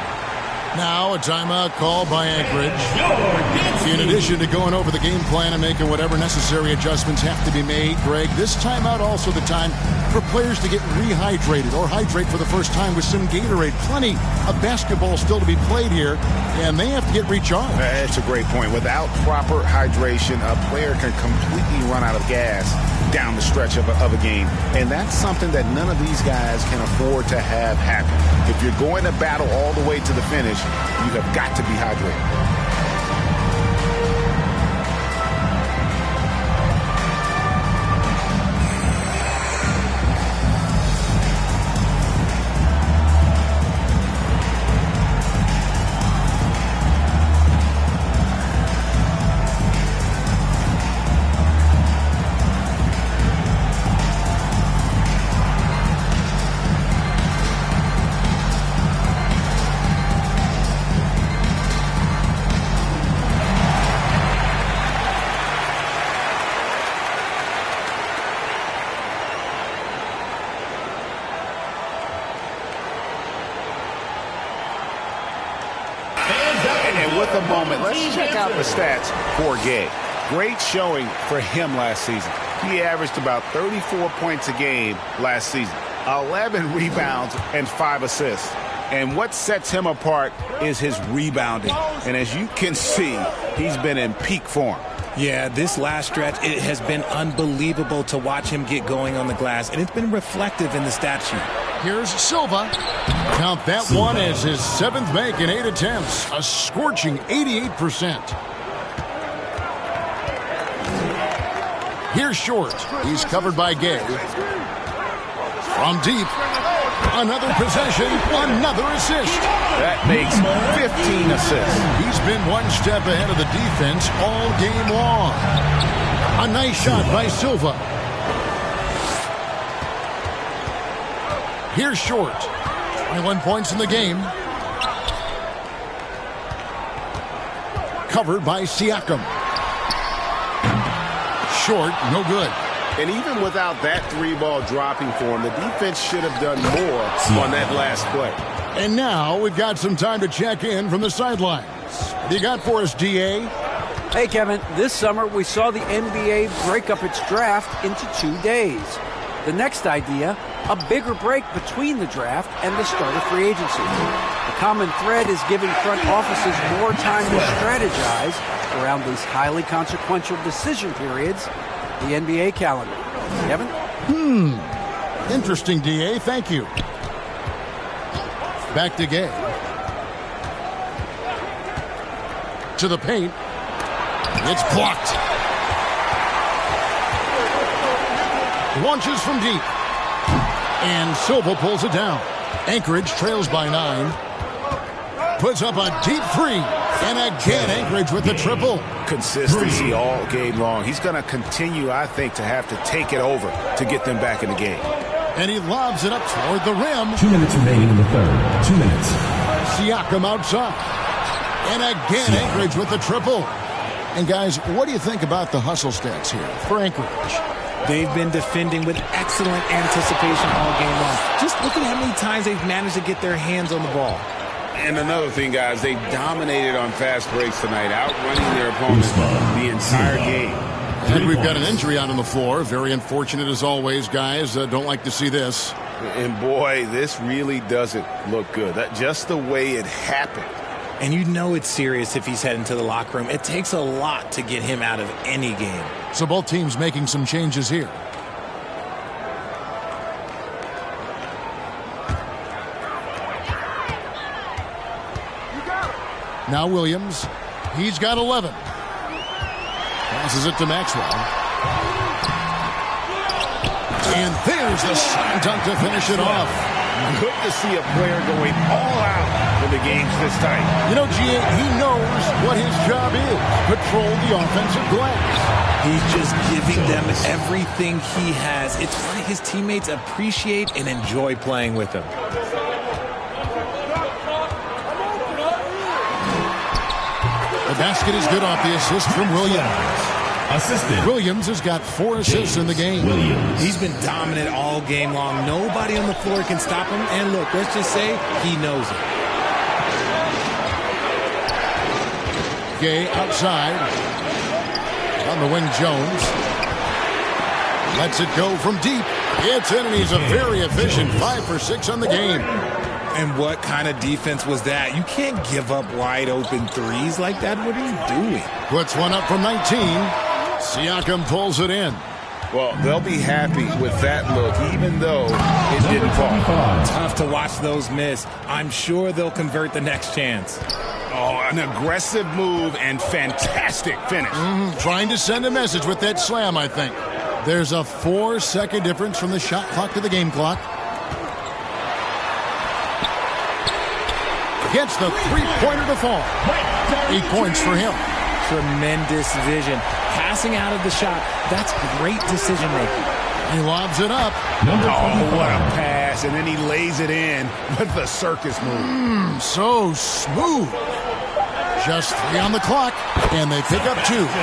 Now a timeout called by Anchorage. In addition to going over the game plan and making whatever necessary adjustments have to be made, Greg, this timeout also the time for players to get rehydrated or hydrate for the first time with some Gatorade. Plenty of basketball still to be played here, and they have to get recharged. That's a great point. Without proper hydration, a player can completely run out of gas down the stretch of a game. And that's something that none of these guys can afford to have happen. If you're going to battle all the way to the finish, you have got to be hydrated. Let's check out the stats for Gay. Great showing for him last season. He averaged about 34 points a game last season, 11 rebounds and 5 assists. And what sets him apart is his rebounding. And as you can see, he's been in peak form. Yeah, this last stretch, it has been unbelievable to watch him get going on the glass, and it's been reflective in the stat sheet. Here's Silva. Count that one as his 7th make in 8 attempts, a scorching 88%. Here's Short. He's covered by Gay. From deep, another possession, another assist. That makes 15 assists. He's been one step ahead of the defense all game long. A nice shot by Silva. Here's Short. 21 points in the game. Covered by Siakam. Short, no good. And even without that 3-ball dropping for him, the defense should have done more on that last play. And now we've got some time to check in from the sidelines. What do you got for us, D.A.? Hey, Kevin, this summer we saw the NBA break up its draft into 2 days. The next idea, a bigger break between the draft and the start of free agency. The common thread is giving front offices more time to strategize around these highly consequential decision periods, the NBA calendar. Kevin? Interesting, D.A. Thank you. Back to Gay. To the paint. It's blocked. Launches from deep. And Silva pulls it down. Anchorage trails by 9. Puts up a deep 3. And again, Anchorage with the triple. Consistency all game long. He's going to continue, I think, to have to take it over to get them back in the game. And he lobs it up toward the rim. 2 minutes remaining in the third. 2 minutes. Siakam outside. And again, Anchorage with the triple. And guys, what do you think about the hustle stats here for Anchorage? They've been defending with excellent anticipation all game long. Just look at how many times they've managed to get their hands on the ball. And another thing, guys, they dominated on fast breaks tonight, outrunning their opponents the entire game. And we've got an injury out on the floor. Very unfortunate as always, guys. Don't like to see this. And boy, this really doesn't look good. Just the way it happened. And you know it's serious if he's heading to the locker room. It takes a lot to get him out of any game. So both teams making some changes here. Now Williams. He's got 11. Passes it to Maxwell. And there's the slam dunk to finish it off. Good to see a player going all out when the game's this tight. You know, G.A., he knows what his job is. Patrol the offensive glass. He's just giving them everything he has. It's why his teammates appreciate and enjoy playing with him. The basket is good off the assist from Williams. Assistant. Williams has got 4 assists in the game. He's been dominant all game long. Nobody on the floor can stop him. And look, let's just say he knows it. Gay outside. On the wing, Jones. Lets it go from deep. It's in, and he's a very efficient 5 for 6 on the game. And what kind of defense was that? You can't give up wide open threes like that. What are you doing? Puts one up from 19. Siakam pulls it in. Well, they'll be happy with that look, even though it didn't fall. Tough to watch those miss. I'm sure they'll convert the next chance. Oh, an aggressive move and fantastic finish. Trying to send a message with that slam, I think. There's a 4-second difference from the shot clock to the game clock. Gets the three-pointer to fall. 8 points for him. Tremendous vision. Passing out of the shot. That's great decision-making. He lobs it up. Oh, what a pass. And then he lays it in with the circus move. So smooth. Just 3 on the clock, and they pick up 2. Number 9.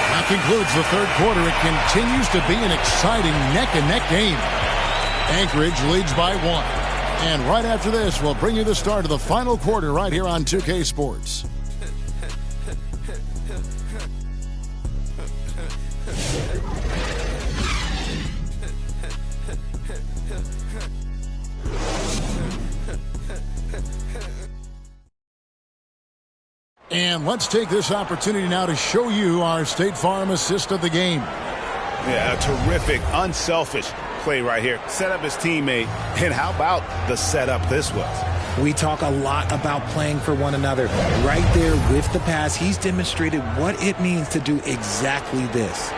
That concludes the third quarter. It continues to be an exciting neck-and-neck game. Anchorage leads by 1. And right after this, we'll bring you the start of the final quarter right here on 2K Sports. And let's take this opportunity now to show you our State Farm assist of the game. Yeah, a terrific, unselfish play right here. Set up his teammate. And how about the setup this was? We talk a lot about playing for one another. Right there with the pass, he's demonstrated what it means to do exactly this.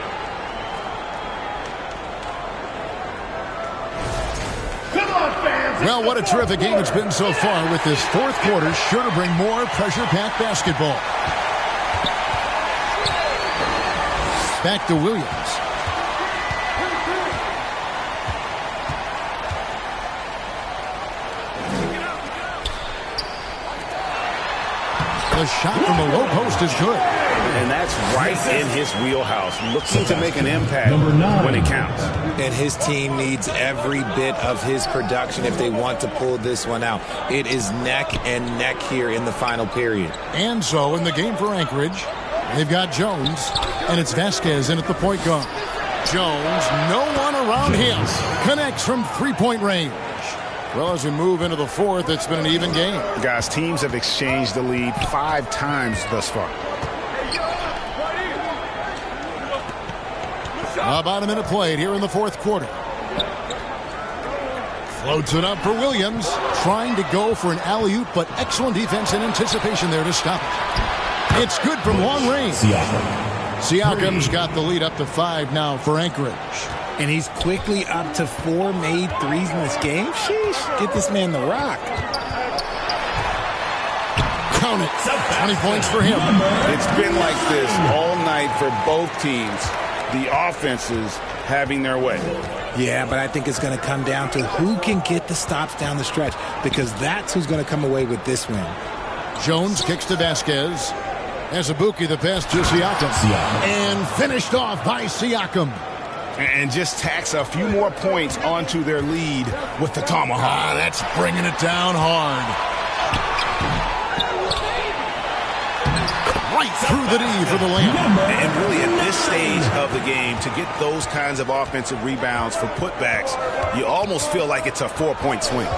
Well, what a terrific game it's been so far, with this fourth quarter sure to bring more pressure-packed basketball. Back to Williams. The shot from the low post is good. And that's right in his wheelhouse, looking to make an impact when it counts. And his team needs every bit of his production if they want to pull this one out. It is neck and neck here in the final period. And so in the game for Anchorage, they've got Jones, and it's Vasquez in at the point guard. Jones, no one around him, connects from three-point range. Well, as we move into the fourth, it's been an even game. Guys, teams have exchanged the lead 5 times thus far. About a minute played here in the fourth quarter. Floats it up for Williams, trying to go for an alley-oop, but excellent defense and anticipation there to stop it. It's good from long range. Siakam's got the lead up to 5 now for Anchorage. And he's quickly up to 4 made threes in this game. Sheesh, get this man the rock. Count it. 20 points for him. It's been like this all night for both teams. The offenses having their way. Yeah, but I think it's going to come down to who can get the stops down the stretch, because that's who's going to come away with this win. Jones kicks to Vasquez. Azubuike the pass to Siakam. And finished off by Siakam. And just tacks a few more points onto their lead with the tomahawk. That's bringing it down hard. Right through the D for the layup. And really at this stage of the game, to get those kinds of offensive rebounds for putbacks, you almost feel like it's a 4-point swing.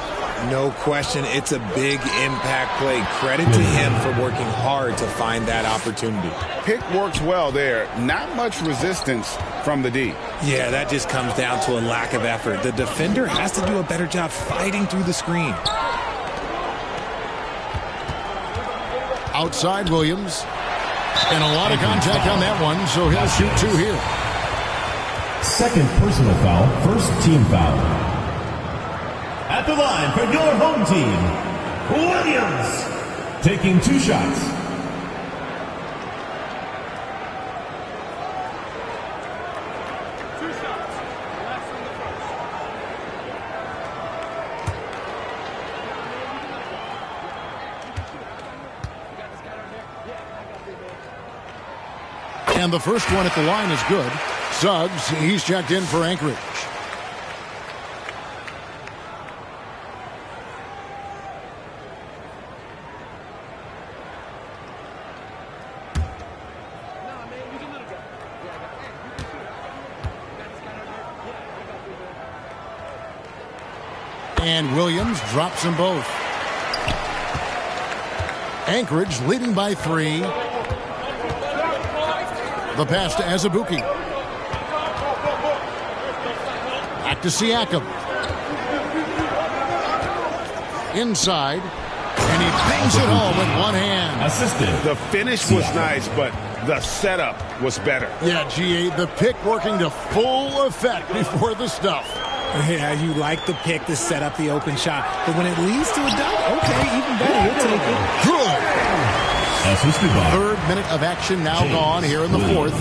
No question, it's a big impact play. Credit to him for working hard to find that opportunity. Pick works well there. Not much resistance from the D. Yeah, that just comes down to a lack of effort. The defender has to do a better job fighting through the screen. Outside Williams. And a lot of contact on that one, so he'll shoot 2 here. Second personal foul, first team foul. At the line for your home team, Williams, taking 2 shots. And the first one at the line is good. Suggs, he's checked in for Anchorage. And Williams drops them both. Anchorage leading by 3. The pass to Azubuike. Back to Siakam. Inside. And he bangs it home with one hand. The finish was nice, but the setup was better. Yeah, G.A., the pick working to full effect before the stuff. Yeah, you like the pick to set up the open shot. But when it leads to a dunk, okay, even better. You'll take it. Good. Third minute of action now gone here in the fourth.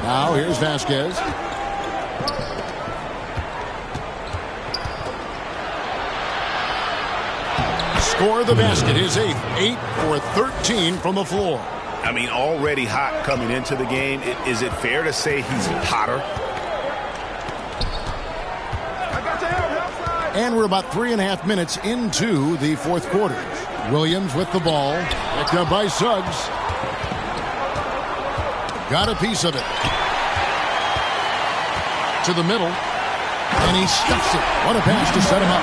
Now here's Vasquez. Score the basket, his 8th. 8 for 13 from the floor. I mean, already hot coming into the game. Is it fair to say he's hotter? And we're about 3.5 minutes into the fourth quarter. Williams with the ball. Picked up by Suggs. Got a piece of it. To the middle. And he stuffs it. What a pass to set him up.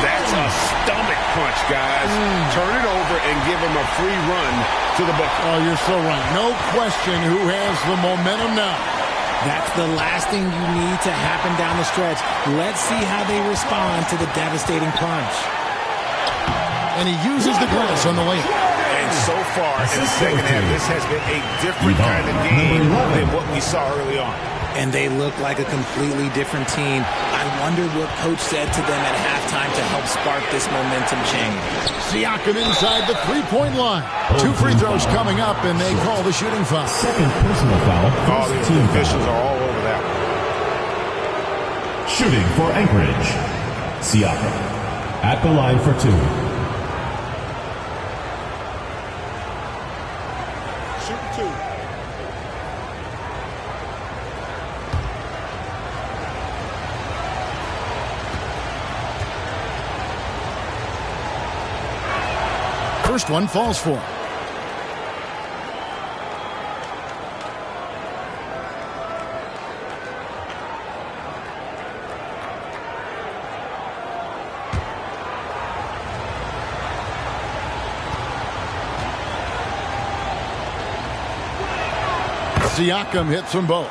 That's a stomach punch, guys. Turn it over and give him a free run to the bucket. Oh, you're so right. No question who has the momentum now. That's the last thing you need to happen down the stretch. Let's see how they respond to the devastating punch. And he uses the glass on the way. And so far in the second half, this has been a different kind of game than what we saw early on. And they look like a completely different team. I wonder what coach said to them at halftime to help spark this momentum change. Siakam inside the three-point line. 2 free throws coming up, and they call the shooting foul. Second personal foul. All the officials are all over that one. Shooting for Anchorage. Siakam at the line for 2. First one falls for him. Siakam hits them both.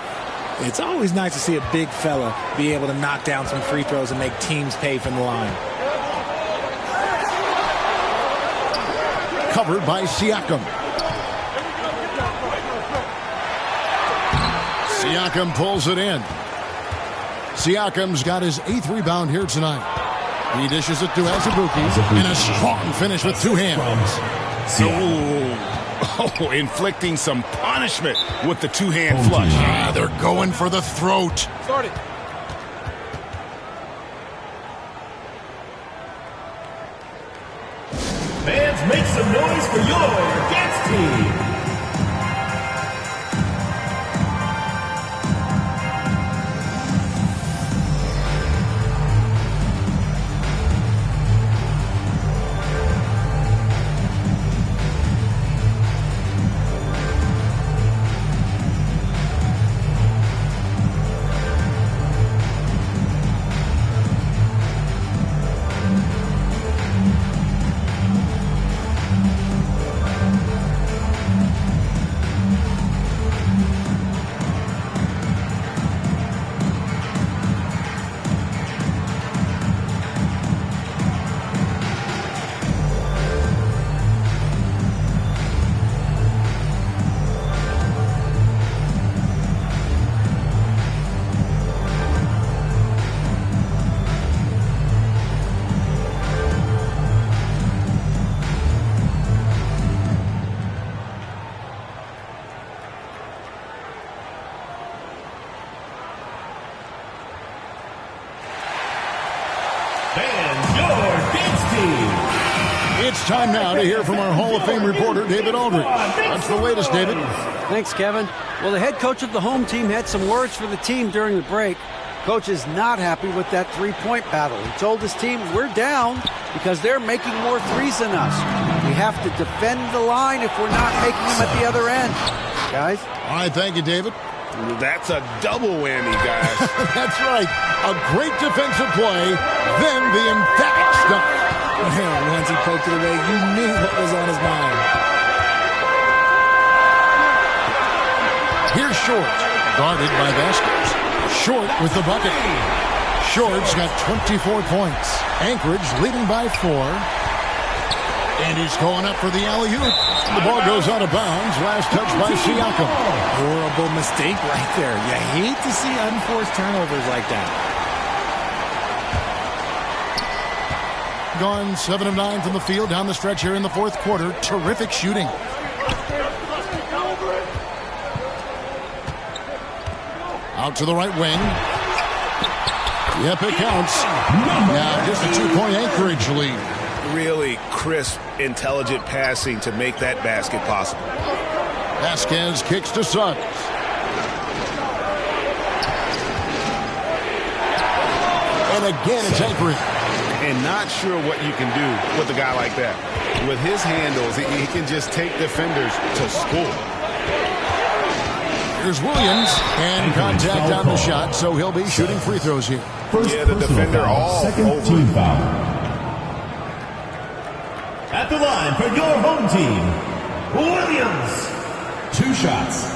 It's always nice to see a big fella be able to knock down some free throws and make teams pay from the line. Covered by Siakam. Siakam pulls it in. Siakam's got his 8th rebound here tonight. He dishes it to Azubuike. And a strong finish with 2 hands. Oh, inflicting some punishment with the 2-hand flush. They're going for the throat. Start it. Fans, make some noise for your dance team. It's time now to hear from our Hall of Fame reporter, David Aldridge. What's the latest, David? Thanks, Kevin. Well, the head coach of the home team had some words for the team during the break. Coach is not happy with that three-point battle. He told his team, we're down because they're making more threes than us. We have to defend the line if we're not making them at the other end. Guys? All right, thank you, David. That's a double whammy, guys. That's right. A great defensive play, then the emphatic stuff. Once he poked it away, you knew what was on his mind. Here's Short, guarded by Vasquez. Short with the bucket. Short's got 24 points. Anchorage leading by 4. And he's going up for the alley-oop. The ball goes out of bounds. Last touch by Siakam. Horrible mistake right there. You hate to see unforced turnovers like that. Gone 7 of 9 from the field down the stretch here in the fourth quarter. Terrific shooting. Out to the right wing. Yep, it counts. Now just a 2-point Anchorage lead. Really crisp, intelligent passing to make that basket possible. Vasquez kicks to Suggs. And again, it's Anchorage. And not sure what you can do with a guy like that. With his handles, he can just take defenders to score. Here's Williams, and contact on the shot, so he'll be shooting free throws here. Yeah, the defender all over. Team foul. At the line for your home team, Williams. 2 shots.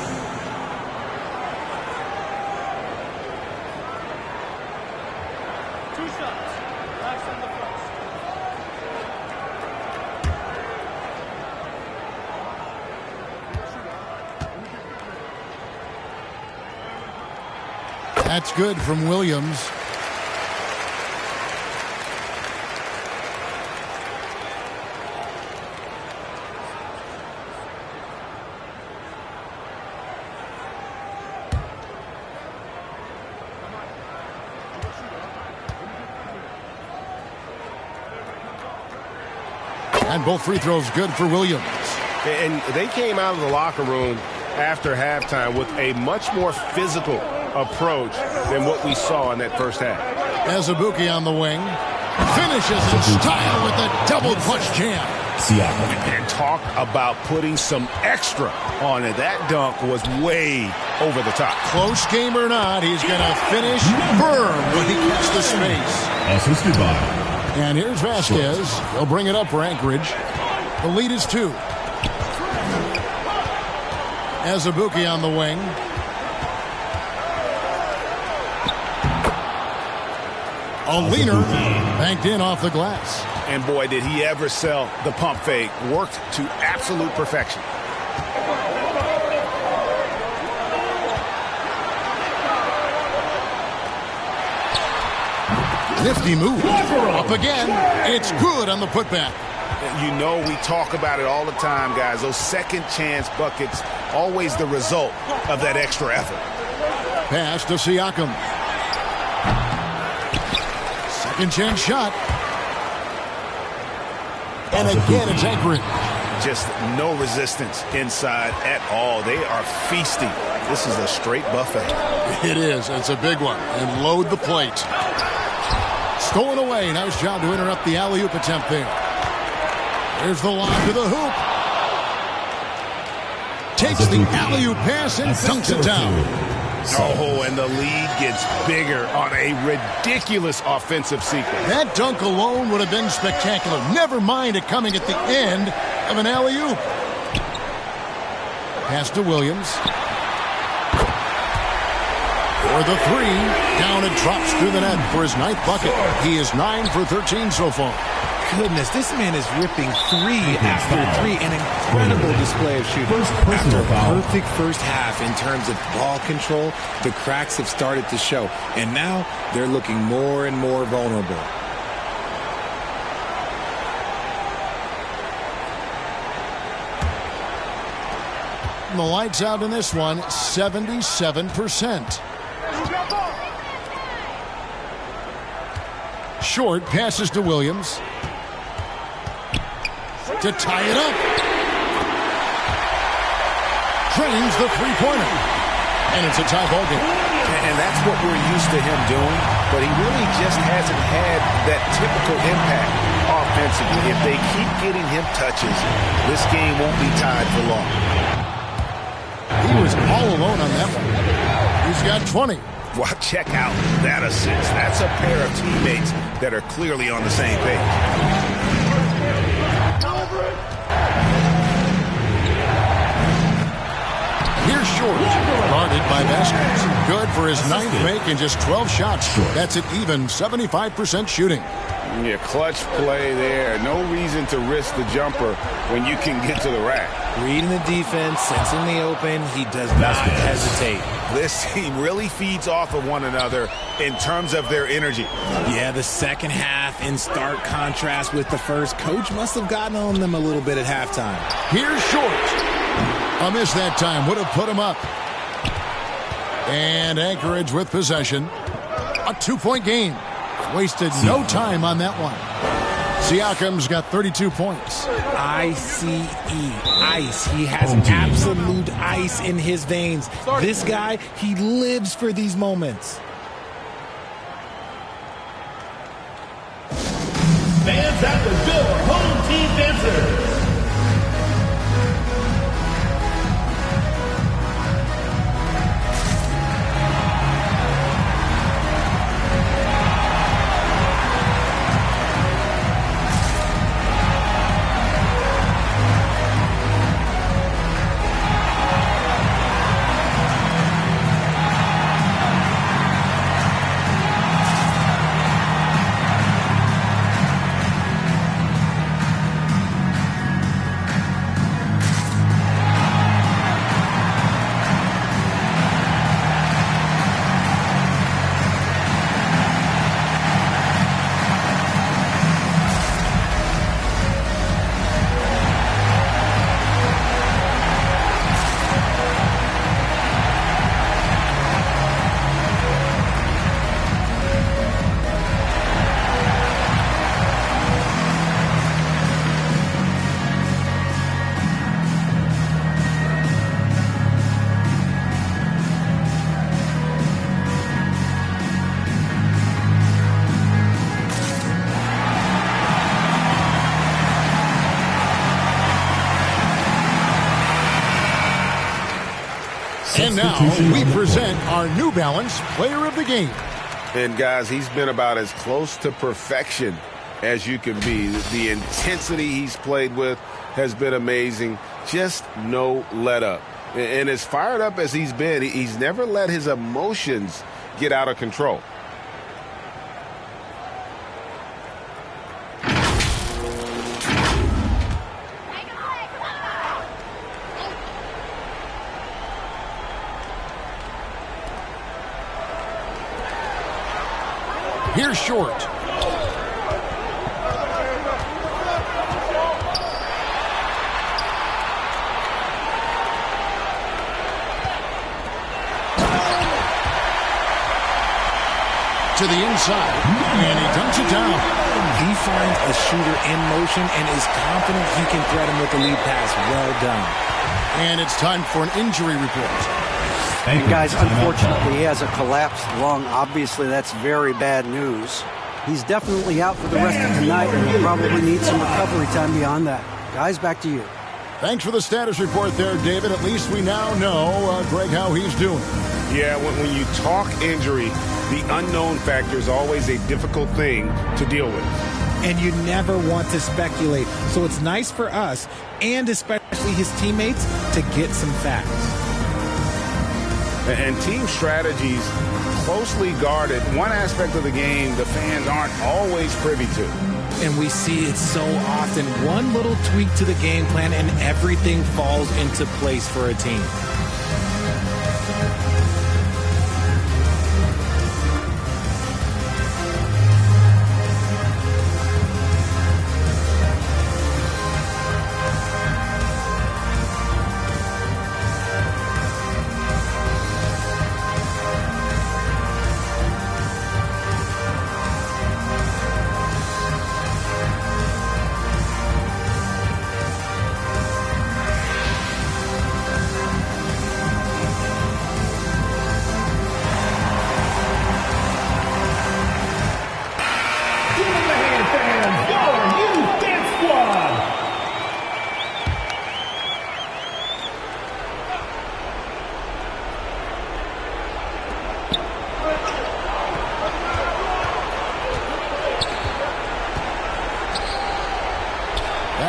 That's good from Williams. And both free throws good for Williams. And they came out of the locker room after halftime with a much more physical approach than what we saw in that first half. Azubuike on the wing. Finishes in style with a double clutch jam. And talk about putting some extra on it. That dunk was way over the top. Close game or not, he's going to finish firm when he gets the space. Assisted by. And here's Vasquez. He'll bring it up for Anchorage. The lead is 2. Azubuike on the wing. A leaner banked in off the glass. And boy, did he ever sell the pump fake. Worked to absolute perfection. Nifty move. Up again. It's good on the putback. You know, we talk about it all the time, guys. Those second chance buckets, always the result of that extra effort. Pass to Siakam. Second chance shot. And again, it's Anchorage. Just no resistance inside at all. They are feasting. This is a straight buffet. It is. It's a big one. And load the plate. Stolen away. Nice job to interrupt the alley-oop attempt there. There's the lob to the hoop. Takes the alley-oop pass and dunks it down. Oh, and the lead gets bigger on a ridiculous offensive sequence. That dunk alone would have been spectacular. Never mind it coming at the end of an alley-oop. Pass to Williams. For the 3. Down and drops through the net for his 9th bucket. He is 9 for 13 so far. Goodness, this man is ripping 3 after 3. An incredible display of shooting. After a perfect first half in terms of ball control, the cracks have started to show. And now they're looking more and more vulnerable. And the lights out in this one, 77%. Short passes to Williams. To tie it up. Drains the three-pointer. And it's a tie ball game. And that's what we're used to him doing, but he really just hasn't had that typical impact offensively. If they keep getting him touches, this game won't be tied for long. He was all alone on that one. He's got 20. Well, check out that assist. That's a pair of teammates that are clearly on the same page. Here's Short, guarded by Vasquez. Good for his ninth make in just 12 shots. That's an even 75% shooting. Yeah, clutch play there. No reason to risk the jumper when you can get to the rack. Reading the defense, sensing the open, he does not hesitate. This team really feeds off of one another in terms of their energy. Yeah, the second half in stark contrast with the first. Coach must have gotten on them a little bit at halftime. Here's Short. A miss that time would have put him up. And Anchorage with possession. A 2-point game. Wasted no time on that one. Siakam's got 32 points. ICE, ice. He has absolute ice in his veins. This guy, he lives for these moments. Fans at the door, home team dancers. And now we present our New Balance Player of the Game. And guys, he's been about as close to perfection as you can be. The intensity he's played with has been amazing. Just no let up. And as fired up as he's been, he's never let his emotions get out of control. Here's Short. To the inside, and he dunks it down. He finds a shooter in motion and is confident he can threat him with the lead pass. Well done. And it's time for an injury report. And guys, unfortunately, he has a collapsed lung. Obviously, that's very bad news. He's definitely out for the rest of the night, and he'll probably need some recovery time beyond that. Guys, back to you. Thanks for the status report there, David. At least we now know, Greg, how he's doing. Yeah, when you talk injury, the unknown factor is always a difficult thing to deal with. And you never want to speculate. So it's nice for us, and especially his teammates, to get some facts. And team strategies closely guarded. One aspect of the game the fans aren't always privy to. And we see it so often. One little tweak to the game plan and everything falls into place for a team.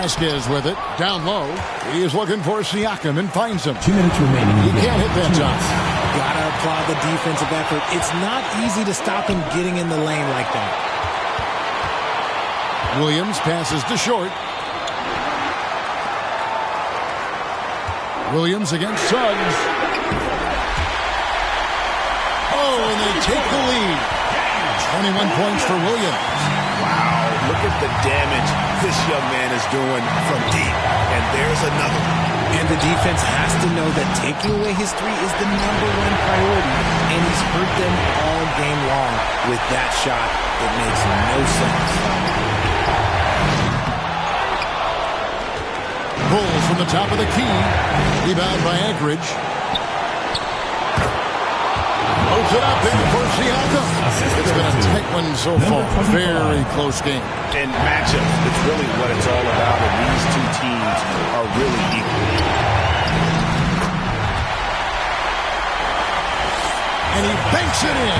Vasquez with it. Down low. He is looking for Siakam and finds him. 2 minutes remaining. He can't hit that shot. Gotta applaud the defensive effort. It's not easy to stop him getting in the lane like that. Williams passes to Short. Williams against Suggs. Oh, and they take the lead. 21 points for Williams. Wow, look at the damage this young man is doing from deep. And there's another one. And the defense has to know that taking away his three is the #1 priority. And he's hurt them all game long with that shot. It makes no sense. Bulls from the top of the key. Rebound by Anchorage. Loads it up in for Siakam. It's been a tight one so far. Very close game. And matchups, it's really what it's all about. And these two teams are really equal. And he banks it in.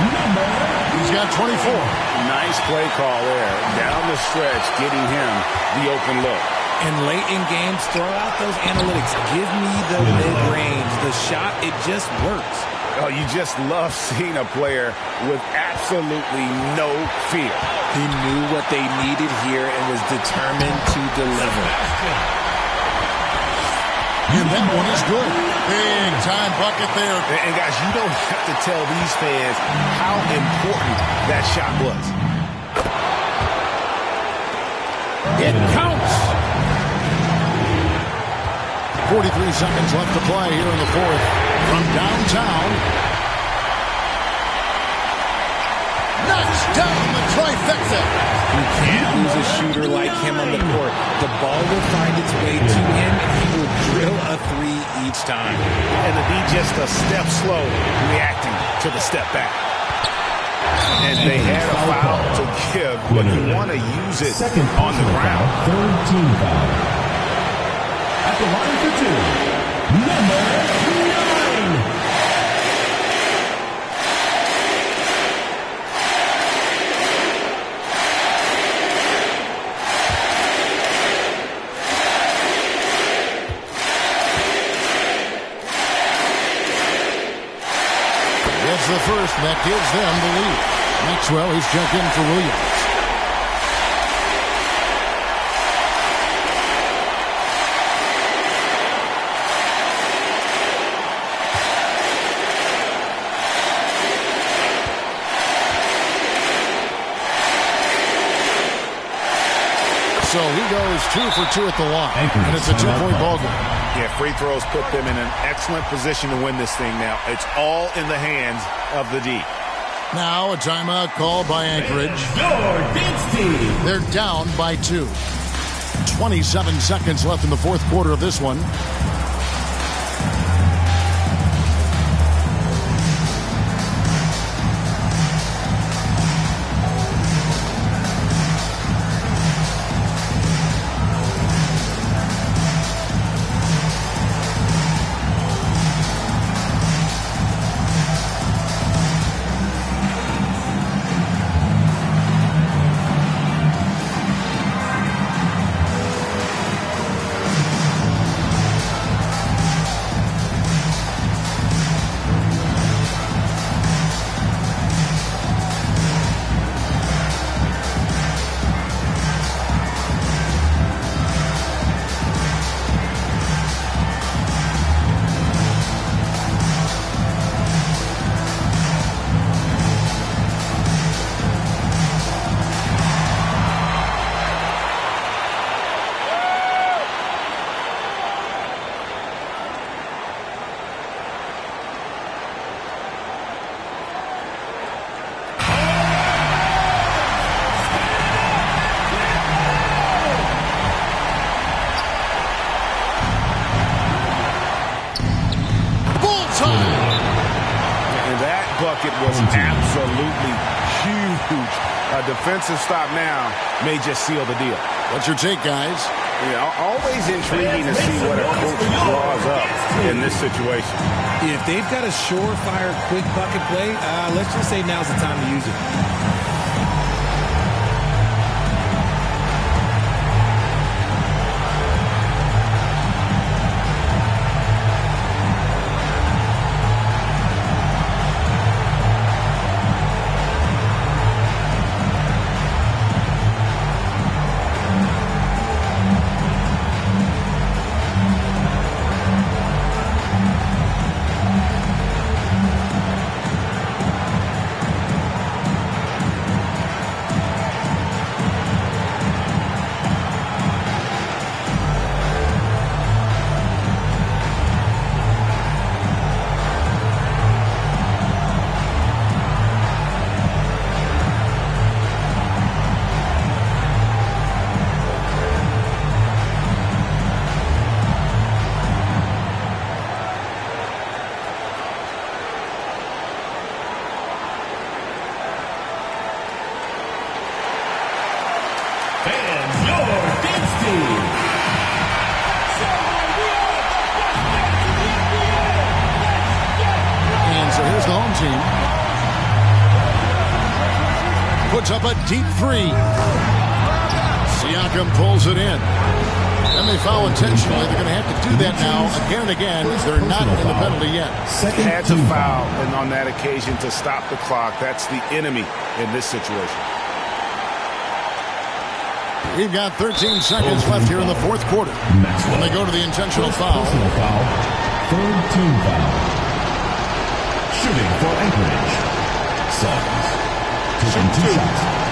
He's got 24. Nice play call there. Down the stretch, getting him the open look. And late in games, throw out those analytics. Give me the mid-range. The shot, it just works. Oh, you just love seeing a player with absolutely no fear. He knew what they needed here and was determined to deliver. And that one is good. Big time bucket there. And guys, you don't have to tell these fans how important that shot was. It counts. 43 seconds left to play here in the fourth. From downtown. Knocks down the trifecta. You can't lose a shooter like him on the court. The ball will find its way to him, and he will drill a three each time. And to be just a step slow reacting to the step back. And they had a foul to give, but you want to use it on the ground. Third team foul. At the line for two, number 9. That's the first, and that gives them the lead. Maxwell, he's checked in for Williams. So he goes 2 for 2 at the line, and it's a 2-point ball game. Yeah, free throws put them in an excellent position to win this thing now. It's all in the hands of the D. Now a timeout called by Anchorage. They're down by 2. 27 seconds left in the fourth quarter of this one. Was absolutely huge. A defensive stop now may just seal the deal. What's your take, guys? Yeah, always intriguing to see what a coach draws up in this situation. If they've got a surefire quick bucket play, let's just say now's the time to use it. and Jordinsky. And so here's the home team. Puts up a deep three. Siakam pulls it in. And they foul intentionally. They're going to have to do that now again and again. They're not in the penalty yet. Had to foul, and on that occasion to stop the clock. That's the enemy in this situation. We've got 13 seconds left here in the fourth quarter. When they go to the intentional foul. Third team foul. Shooting for Anchorage. Suggs. Taking 2 shots.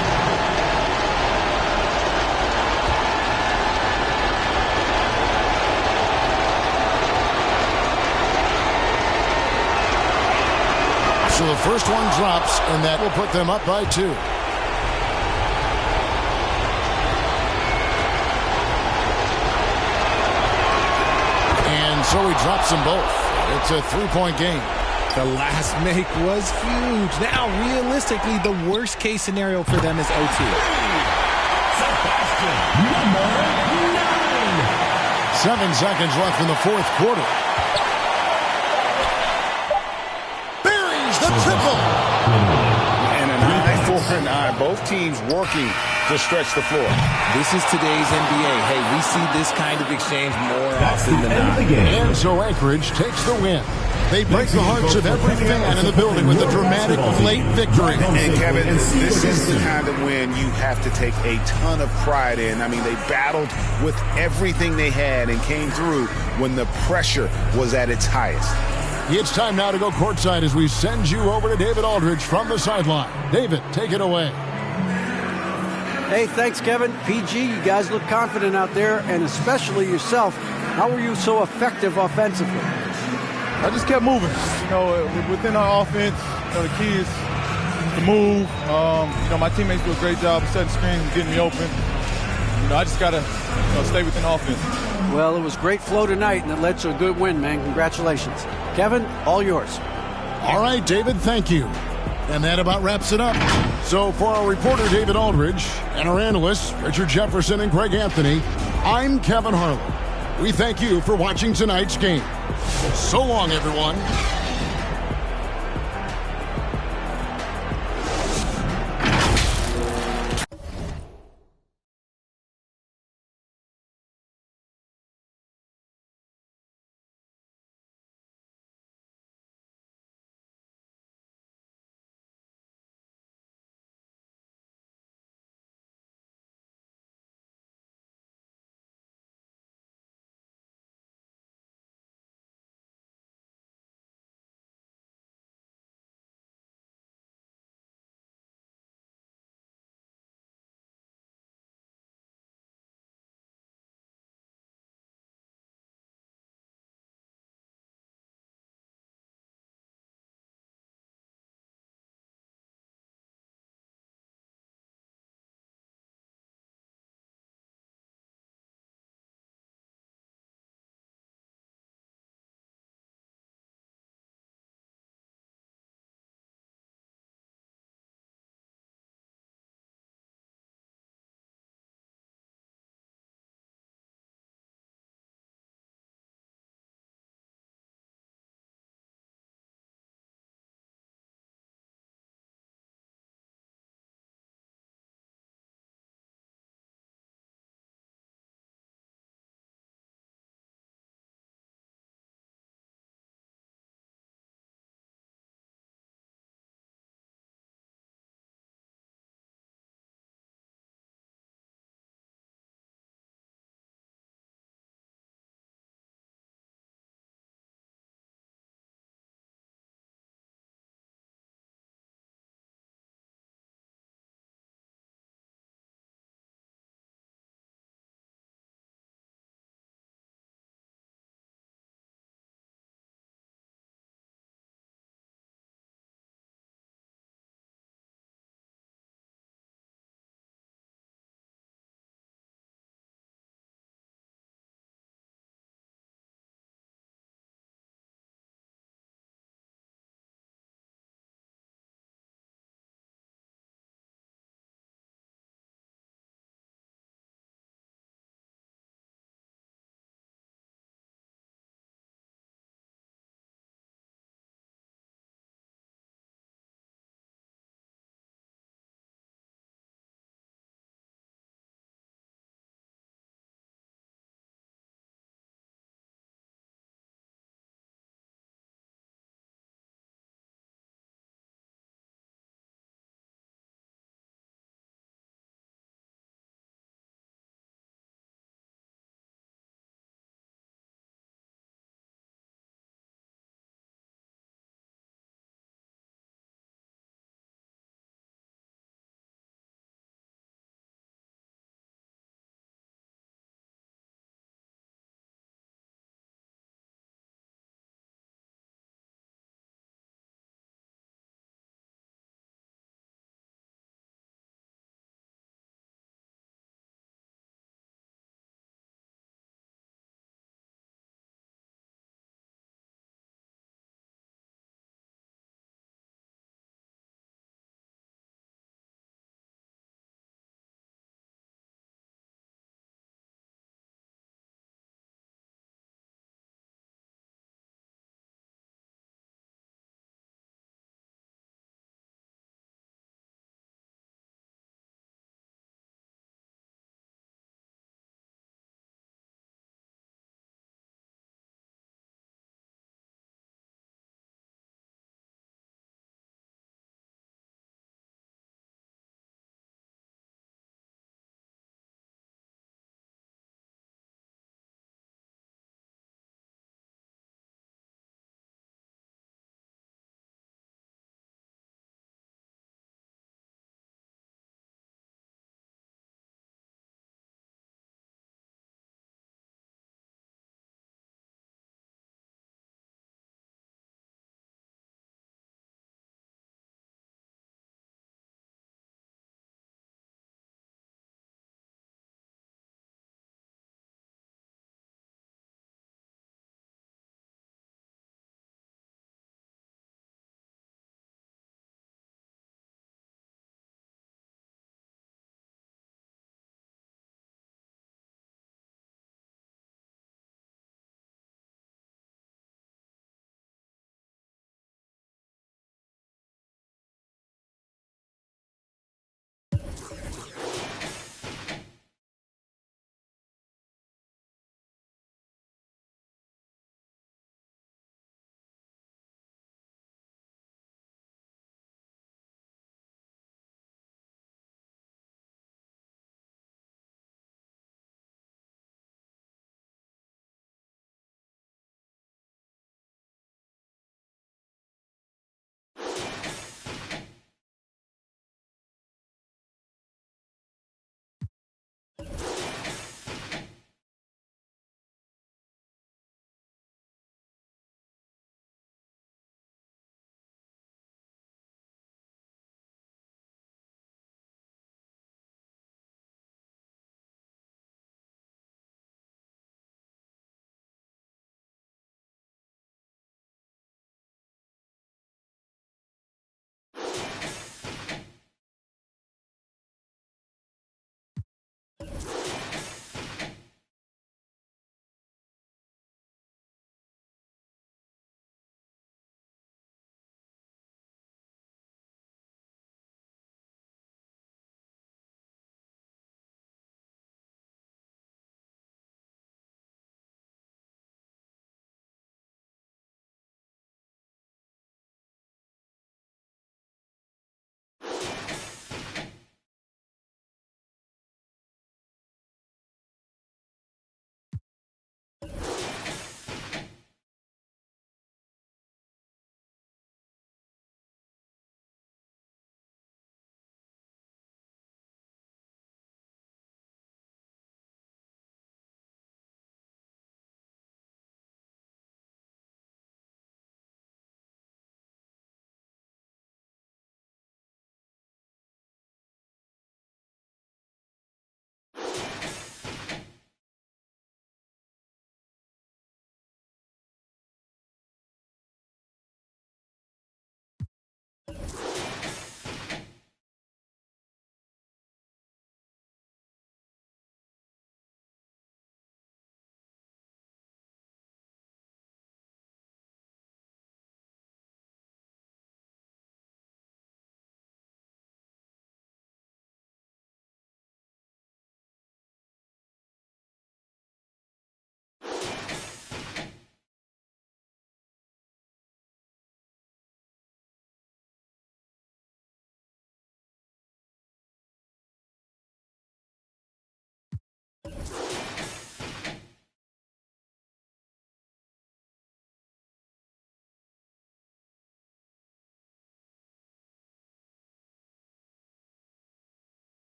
So the first one drops, and that will put them up by 2. And so he drops them both. It's a 3-point game. The last make was huge. Now, realistically, the worst-case scenario for them is OT. Sebastian, number 9. 7 seconds left in the fourth quarter. The triple. And an eye for an eye. Both teams working to stretch the floor. This is today's NBA. Hey, we see this kind of exchange more often than not. And so Anchorage takes the win. They break the hearts of every fan in the building with a dramatic late victory. And Kevin, this is the kind of win you have to take a ton of pride in. I mean, they battled with everything they had and came through when the pressure was at its highest. It's time now to go courtside as we send you over to David Aldridge from the sideline. David, take it away. Hey, thanks, Kevin. PG, you guys look confident out there, and especially yourself. How were you so effective offensively? I just kept moving. You know, within our offense, you know, the key is to move. You know, my teammates do a great job of setting screens and getting me open. You know, I just got to stay within offense. Well, it was great flow tonight, and it led to a good win, man. Congratulations. Kevin, all yours. All right, David, thank you. And that about wraps it up. So for our reporter, David Aldridge, and our analysts, Richard Jefferson and Greg Anthony, I'm Kevin Harlan. We thank you for watching tonight's game. So long, everyone.